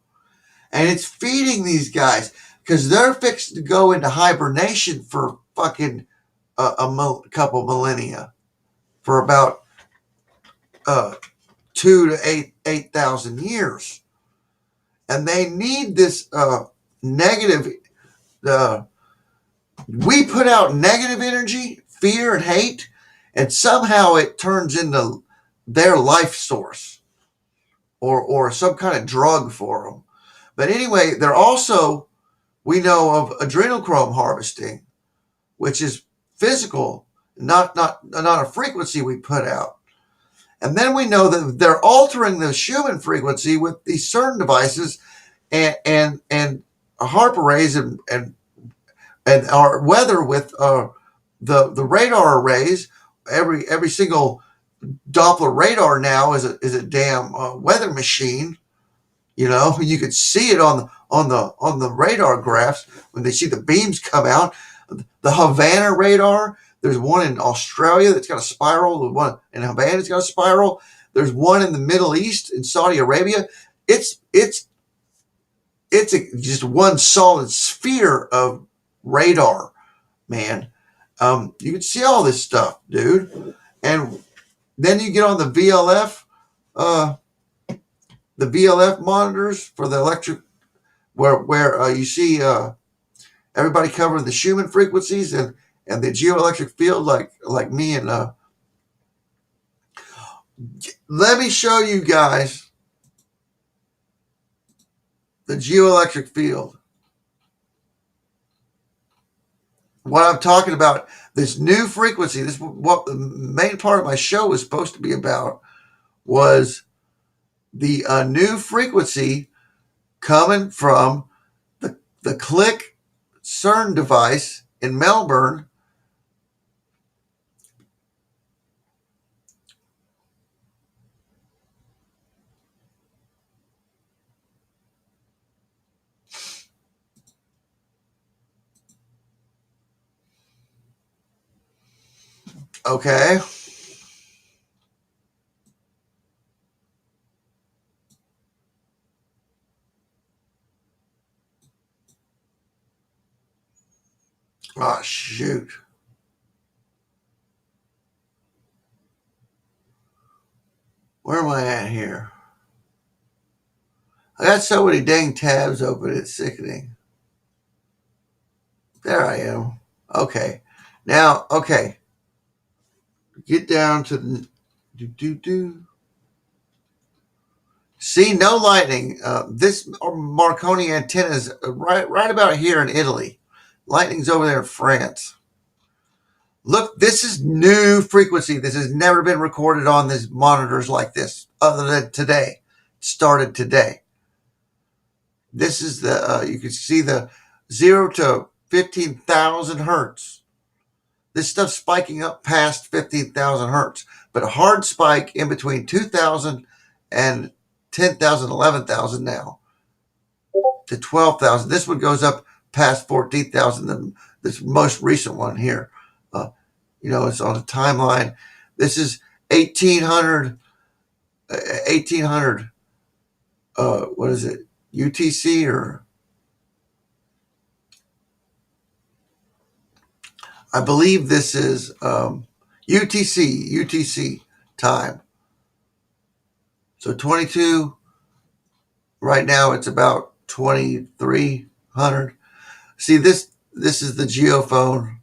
And it's feeding these guys because they're fixed to go into hibernation for fucking couple millennia, for about 2 to 8,000 years. And they need this negative. We put out negative energy, fear, and hate, and somehow it turns into their life source or some kind of drug for them. But anyway, they're also, we know of adrenochrome harvesting, which is physical, not a frequency we put out. And then we know that they're altering the human frequency with these CERN devices and HARP arrays and our weather with the radar arrays. Every single Doppler radar now is a damn weather machine. You could see it on the radar graphs when they see the beams come out. The Havana radar. There's one in Australia that's got a spiral. The one in Havana's got a spiral. There's one in the Middle East in Saudi Arabia. It's just one solid sphere of radar, man. You can see all this stuff, dude. And then you get on the VLF monitors for the electric, where you see everybody covering the Schumann frequencies and the geoelectric field, like me. And let me show you guys the geoelectric field. What I'm talking about, this new frequency, this what the main part of my show was supposed to be about, was the new frequency coming from the CLIC CERN device in Melbourne. Okay. Oh, shoot. Where am I at here? I got so many dang tabs open, it's sickening. There I am. Okay. Now, okay. Get down to the See, no lightning. This Marconi antenna is right about here in Italy. Lightning's over there in France. Look, this is new frequency. This has never been recorded on these monitors like this, other than today. It started today. This is the, you can see the 0 to 15,000 hertz. This stuff's spiking up past 15,000 hertz, but a hard spike in between 2,000 and 10,000, 11,000 now to 12,000. This one goes up past 14,000. This most recent one here, it's on a timeline. This is 1800. What is it? UTC or I believe this is UTC time. So 22. Right now it's about 2,300. See, this is the geophone.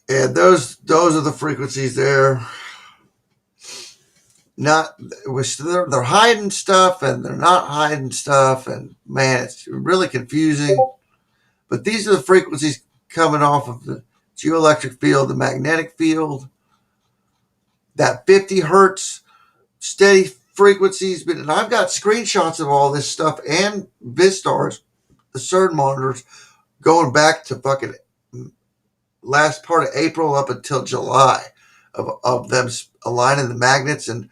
And those are the frequencies there. They're hiding stuff and they're not hiding stuff, and man, it's really confusing. But these are the frequencies coming off of the geoelectric field, the magnetic field, that 50 hertz steady frequencies. And I've got screenshots of all this stuff and Vistars, the CERN monitors, going back to fucking last part of April up until July of them aligning the magnets and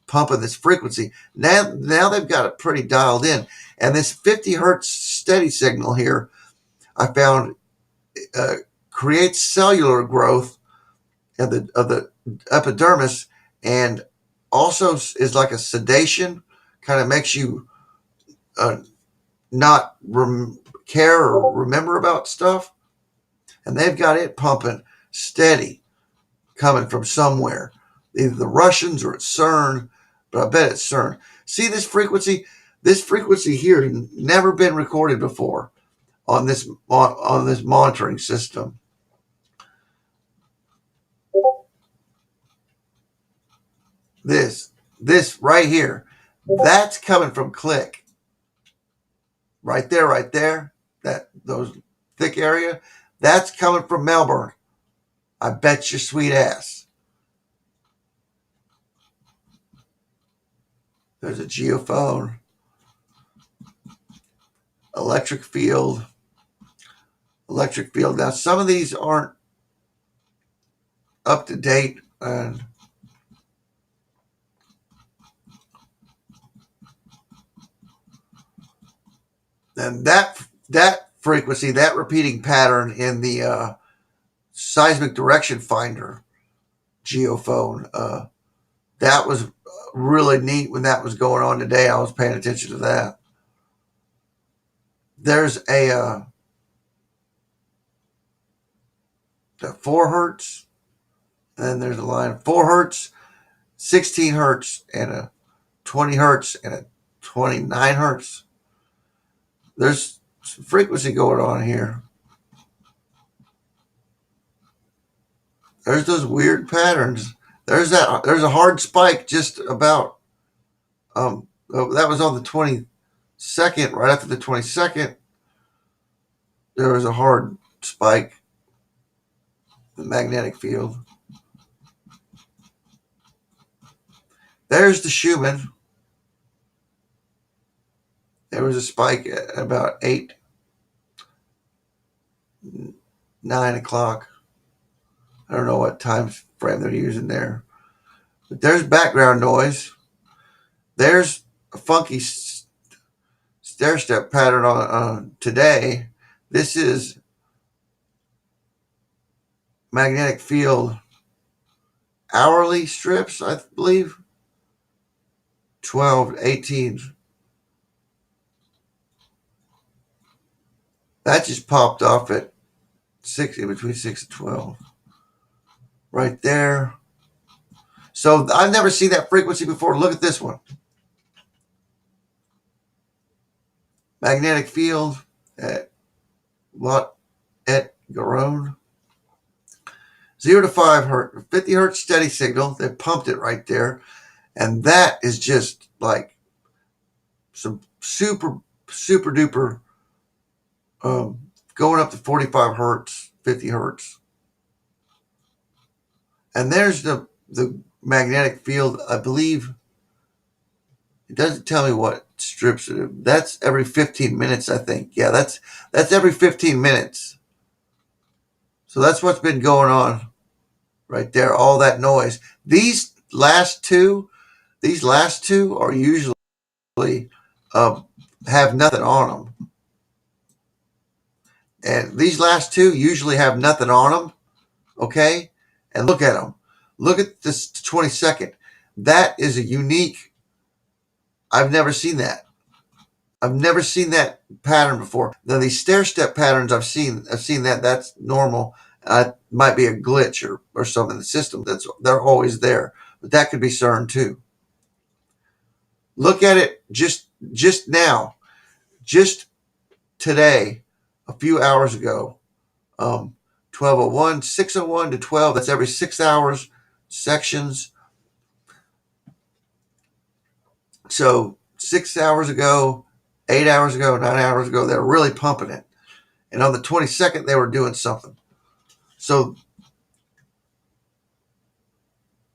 pumping this frequency. Now they've got it pretty dialed in. And this 50 hertz steady signal here, I found, creates cellular growth of the epidermis, and also is like a sedation, kind of makes you not care or remember about stuff. And they've got it pumping steady, coming from somewhere, either the Russians or it's CERN, but I bet it's CERN. See this frequency? This frequency here never been recorded before on this monitoring system. This right here, that's coming from CLIC. Right there, those thick area, that's coming from Melbourne. I bet your sweet ass. There's a geophone, electric field. Now, some of these aren't up to date, and that frequency, that repeating pattern in the seismic direction finder geophone, that was really neat when that was going on today. I was paying attention to that. There's a 4 hertz, and then there's a line of 4 hertz, 16 hertz, and a 20 hertz, and a 29 hertz. There's some frequency going on here. There's those weird patterns. There's a hard spike just about. That was on the 22nd. Right after the 22nd, there was a hard spike. The magnetic field. There's the Schumann. There was a spike at about 9 o'clock. I don't know what time frame they're using there. But there's background noise. There's a funky stair-step pattern on today. This is magnetic field hourly strips, I believe. 12, 18. That just popped off at 6, between 6 and 12. Right there. So I've never seen that frequency before. Look at this one. Magnetic field at WATCHDAWGS. 0 to 5 hertz, 50 hertz steady signal. They pumped it right there. And that is just like some super duper, going up to 45 hertz, 50 hertz. And there's the magnetic field. I believe it doesn't tell me what strips it. That's every 15 minutes, I think. Yeah, that's every 15 minutes. So that's what's been going on right there. All that noise. These last two are usually have nothing on them. And these last two usually have nothing on them. Okay? And look at them. Look at this 22nd. That is a unique. I've never seen that. I've never seen that pattern before. Now these stair-step patterns I've seen that. That's normal. Might be a glitch or something in the system. They're always there. But that could be CERN too. Look at it just now. Just today, a few hours ago. 12:01, 6:01 to 12. That's every 6 hours sections. So 6 hours ago, 8 hours ago, 9 hours ago, they're really pumping it. And on the 22nd, they were doing something. So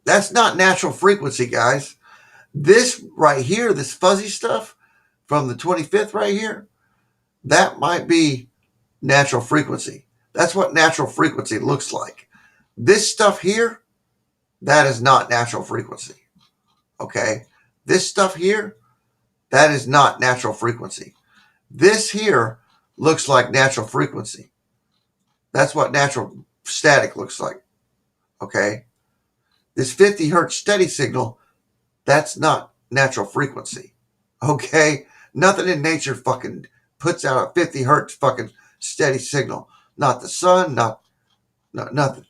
that's not natural frequency, guys. This right here, this fuzzy stuff from the 25th right here, that might be natural frequency. That's what natural frequency looks like. This stuff here, that is not natural frequency. Okay? This stuff here, that is not natural frequency. This here looks like natural frequency. That's what natural static looks like. Okay? This 50 hertz steady signal, that's not natural frequency. Okay? Nothing in nature fucking puts out a 50 hertz fucking steady signal. Not the sun, not nothing.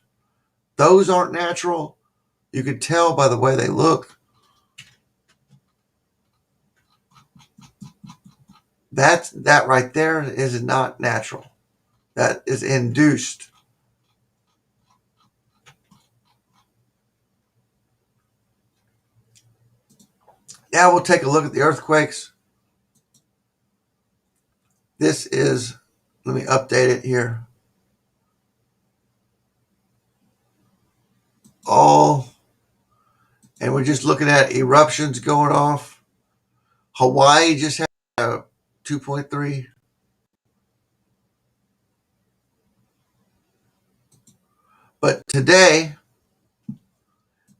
Those aren't natural. You can tell by the way they look. That right there is not natural. That is induced. Now we'll take a look at the earthquakes. This is, let me update it here. And we're just looking at eruptions going off. Hawaii just had a 2.3. But today,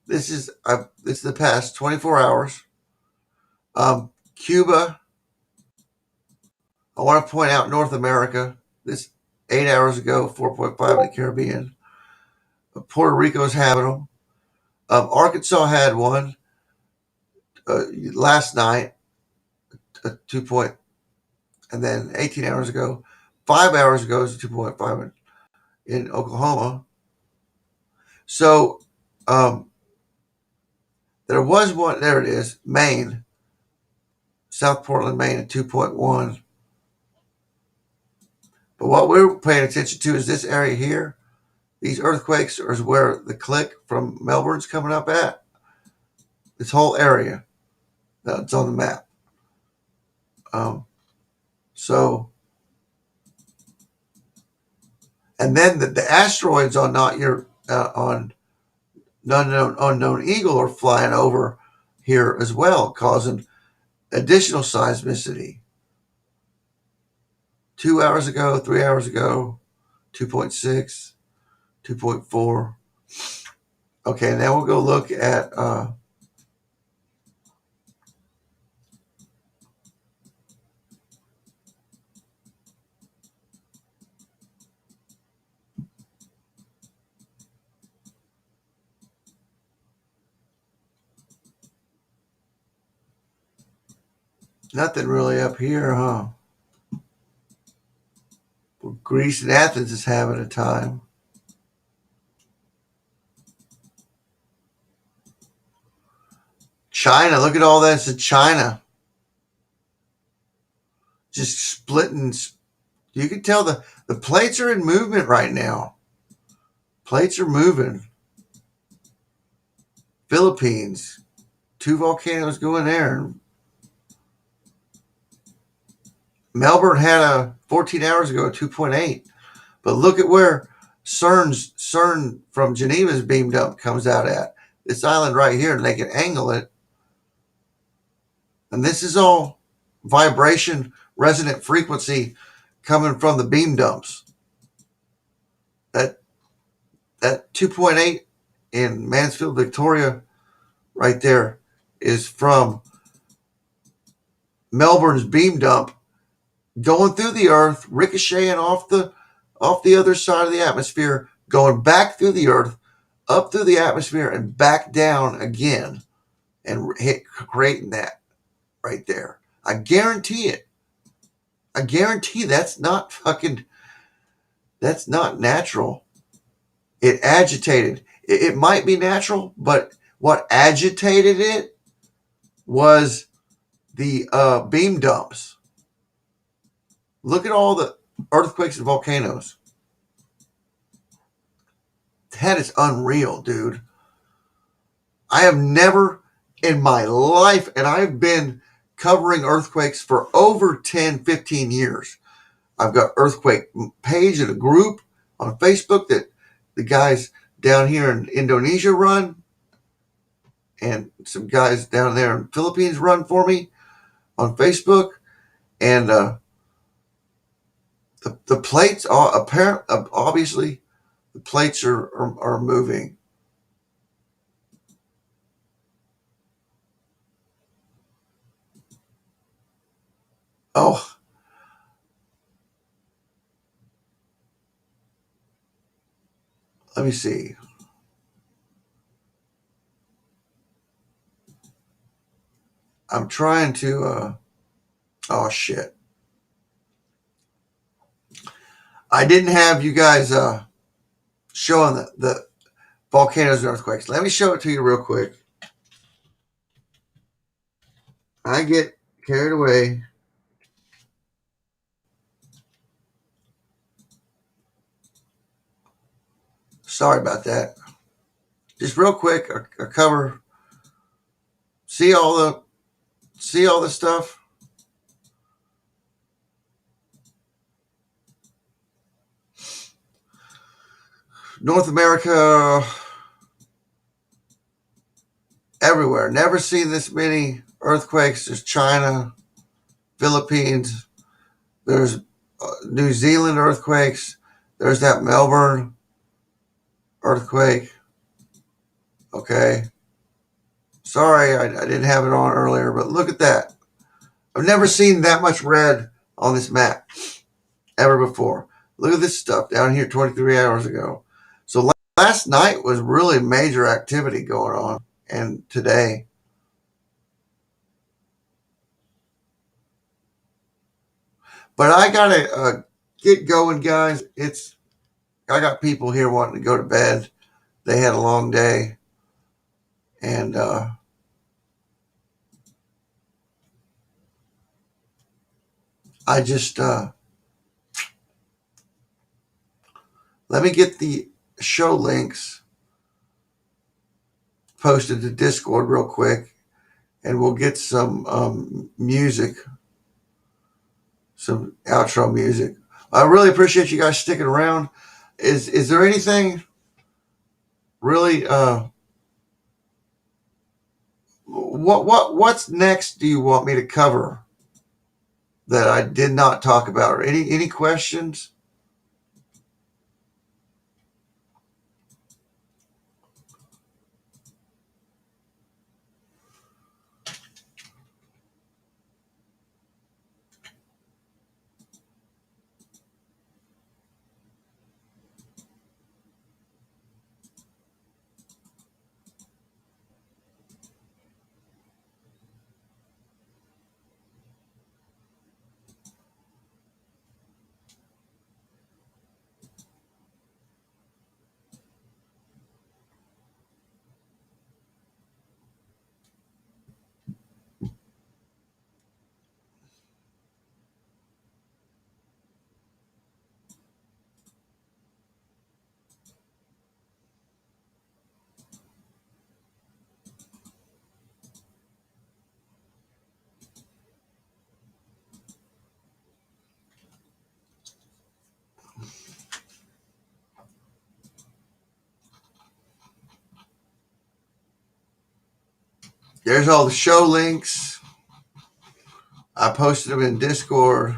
this is the past 24 hours. Cuba, I want to point out North America, this 8 hours ago, 4.5 in the Caribbean. Puerto Rico's having them. Arkansas had one last night, 2 point, and then 18 hours ago, 5 hours ago is 2.5 in Oklahoma. So there was one, there it is, Maine, South Portland, Maine at 2.1. But what we're paying attention to is this area here. These earthquakes is where the CLIC from Melbourne's coming up at. This whole area that's on the map. And then the asteroids on on unknown eagle are flying over here as well, causing additional seismicity. 2 hours ago, 3 hours ago, 2.6, 2.4. Okay, now we'll go look at nothing really up here, huh? Greece and Athens is having a time. China, look at all that's in China. Just splitting. You can tell the plates are in movement right now. Plates are moving. Philippines, 2 volcanoes going there. Melbourne had a 14 hours ago, a 2.8. But look at where CERN from Geneva's beam dump comes out at. This island right here, and they can angle it. And this is all vibration, resonant frequency coming from the beam dumps. That 2.8 in Mansfield, Victoria, right there, is from Melbourne's beam dump going through the earth, ricocheting off the other side of the atmosphere, going back through the earth, up through the atmosphere, and back down again, and creating that right there. I guarantee it. I guarantee that's not natural. It agitated. It might be natural, but what agitated it was the beam dumps. Look at all the earthquakes and volcanoes. That is unreal, dude. I have never in my life, and I've been covering earthquakes for over 10, 15 years. I've got earthquake page and a group on Facebook that the guys down here in Indonesia run, and some guys down there in the Philippines run for me on Facebook. And the plates are apparent. Obviously, the plates are moving. Oh, let me see. I'm trying to. Oh shit! I didn't have you guys showing the volcanoes and earthquakes. Let me show it to you real quick. I get carried away. Sorry about that. Just real quick, a cover. See all the stuff. North America, everywhere. Never seen this many earthquakes. There's China, Philippines. There's New Zealand earthquakes. There's that Melbourne earthquake. Okay. Sorry, I didn't have it on earlier, but look at that. I've never seen that much red on this map ever before. Look at this stuff down here 23 hours ago. So last night was really major activity going on, and today. But I gotta get going, guys. I got people here wanting to go to bed. They had a long day, and I just let me get the show links posted to Discord real quick, and we'll get some music, some outro music. I really appreciate you guys sticking around. Is there anything really? What's next? Do you want me to cover that I did not talk about? Or any questions? There's all the show links. I posted them in Discord.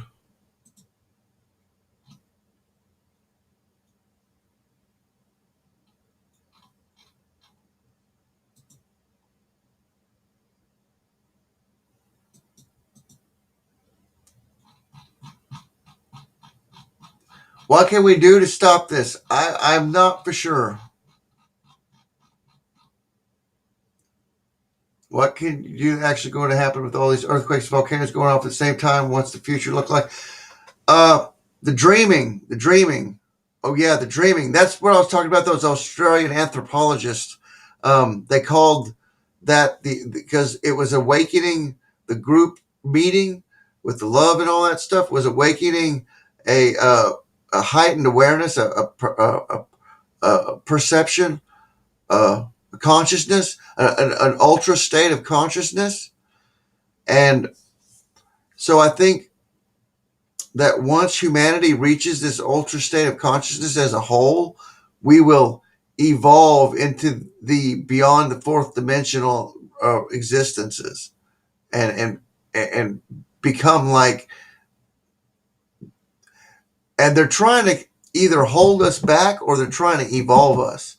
What can we do to stop this? I'm not for sure. What can you actually going to happen with all these earthquakes, volcanoes going off at the same time? What's the future look like? The dreaming. Oh yeah, the dreaming. That's what I was talking about. Those Australian anthropologists. They called that because it was awakening. The group meeting with the love and all that stuff was awakening a heightened awareness, a perception, a consciousness, an ultra state of consciousness. And so I think that once humanity reaches this ultra state of consciousness as a whole, we will evolve into the beyond the fourth dimensional existences and become like, and they're trying to either hold us back or they're trying to evolve us.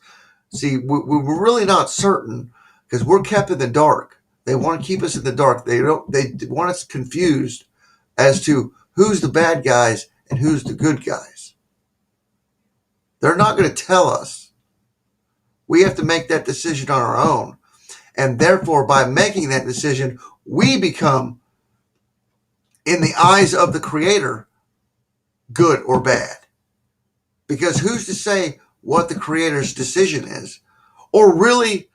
See, we're really not certain because we're kept in the dark. They want to keep us in the dark. They want us confused as to who's the bad guys and who's the good guys. They're not going to tell us. We have to make that decision on our own. And therefore, by making that decision, we become, in the eyes of the Creator, good or bad. Because who's to say what the Creator's decision is? Or really,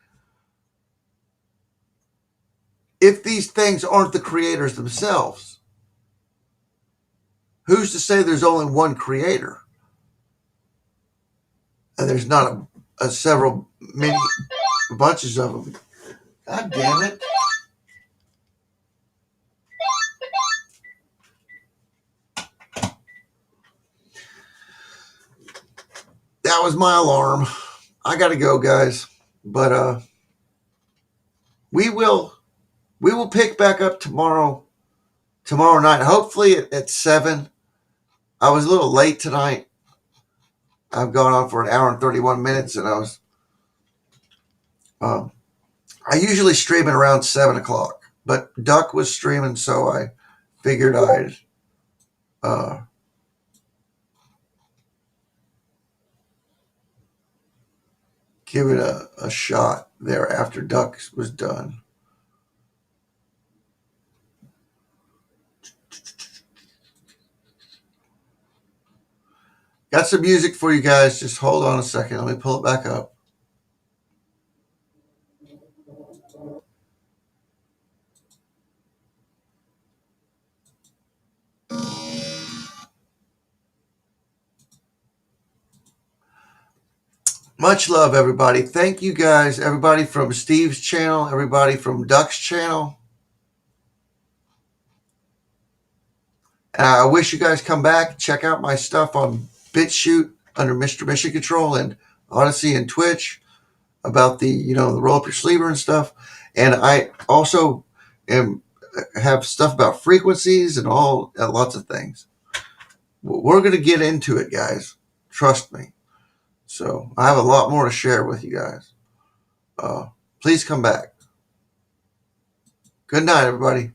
if these things aren't the Creators themselves, who's to say there's only one Creator? And there's not several, many bunches of them. God damn it. That was my alarm. I got to go, guys. But we will pick back up tomorrow night, hopefully at 7. I was a little late tonight. I've gone on for an hour and 31 minutes, and I usually stream at around 7 o'clock, but Duck was streaming, so I figured I'd give it a shot there after Duck was done. Got some music for you guys. Just hold on a second. Let me pull it back up. Much love, everybody. Thank you guys. Everybody from Steve's channel, everybody from Duck's channel. And I wish you guys come back. Check out my stuff on BitChute under Mr. Mission Control and Odyssey and Twitch about the roll up your sleever and stuff. And I also have stuff about frequencies and lots of things. We're going to get into it, guys. Trust me. So I have a lot more to share with you guys. Please come back. Good night, everybody.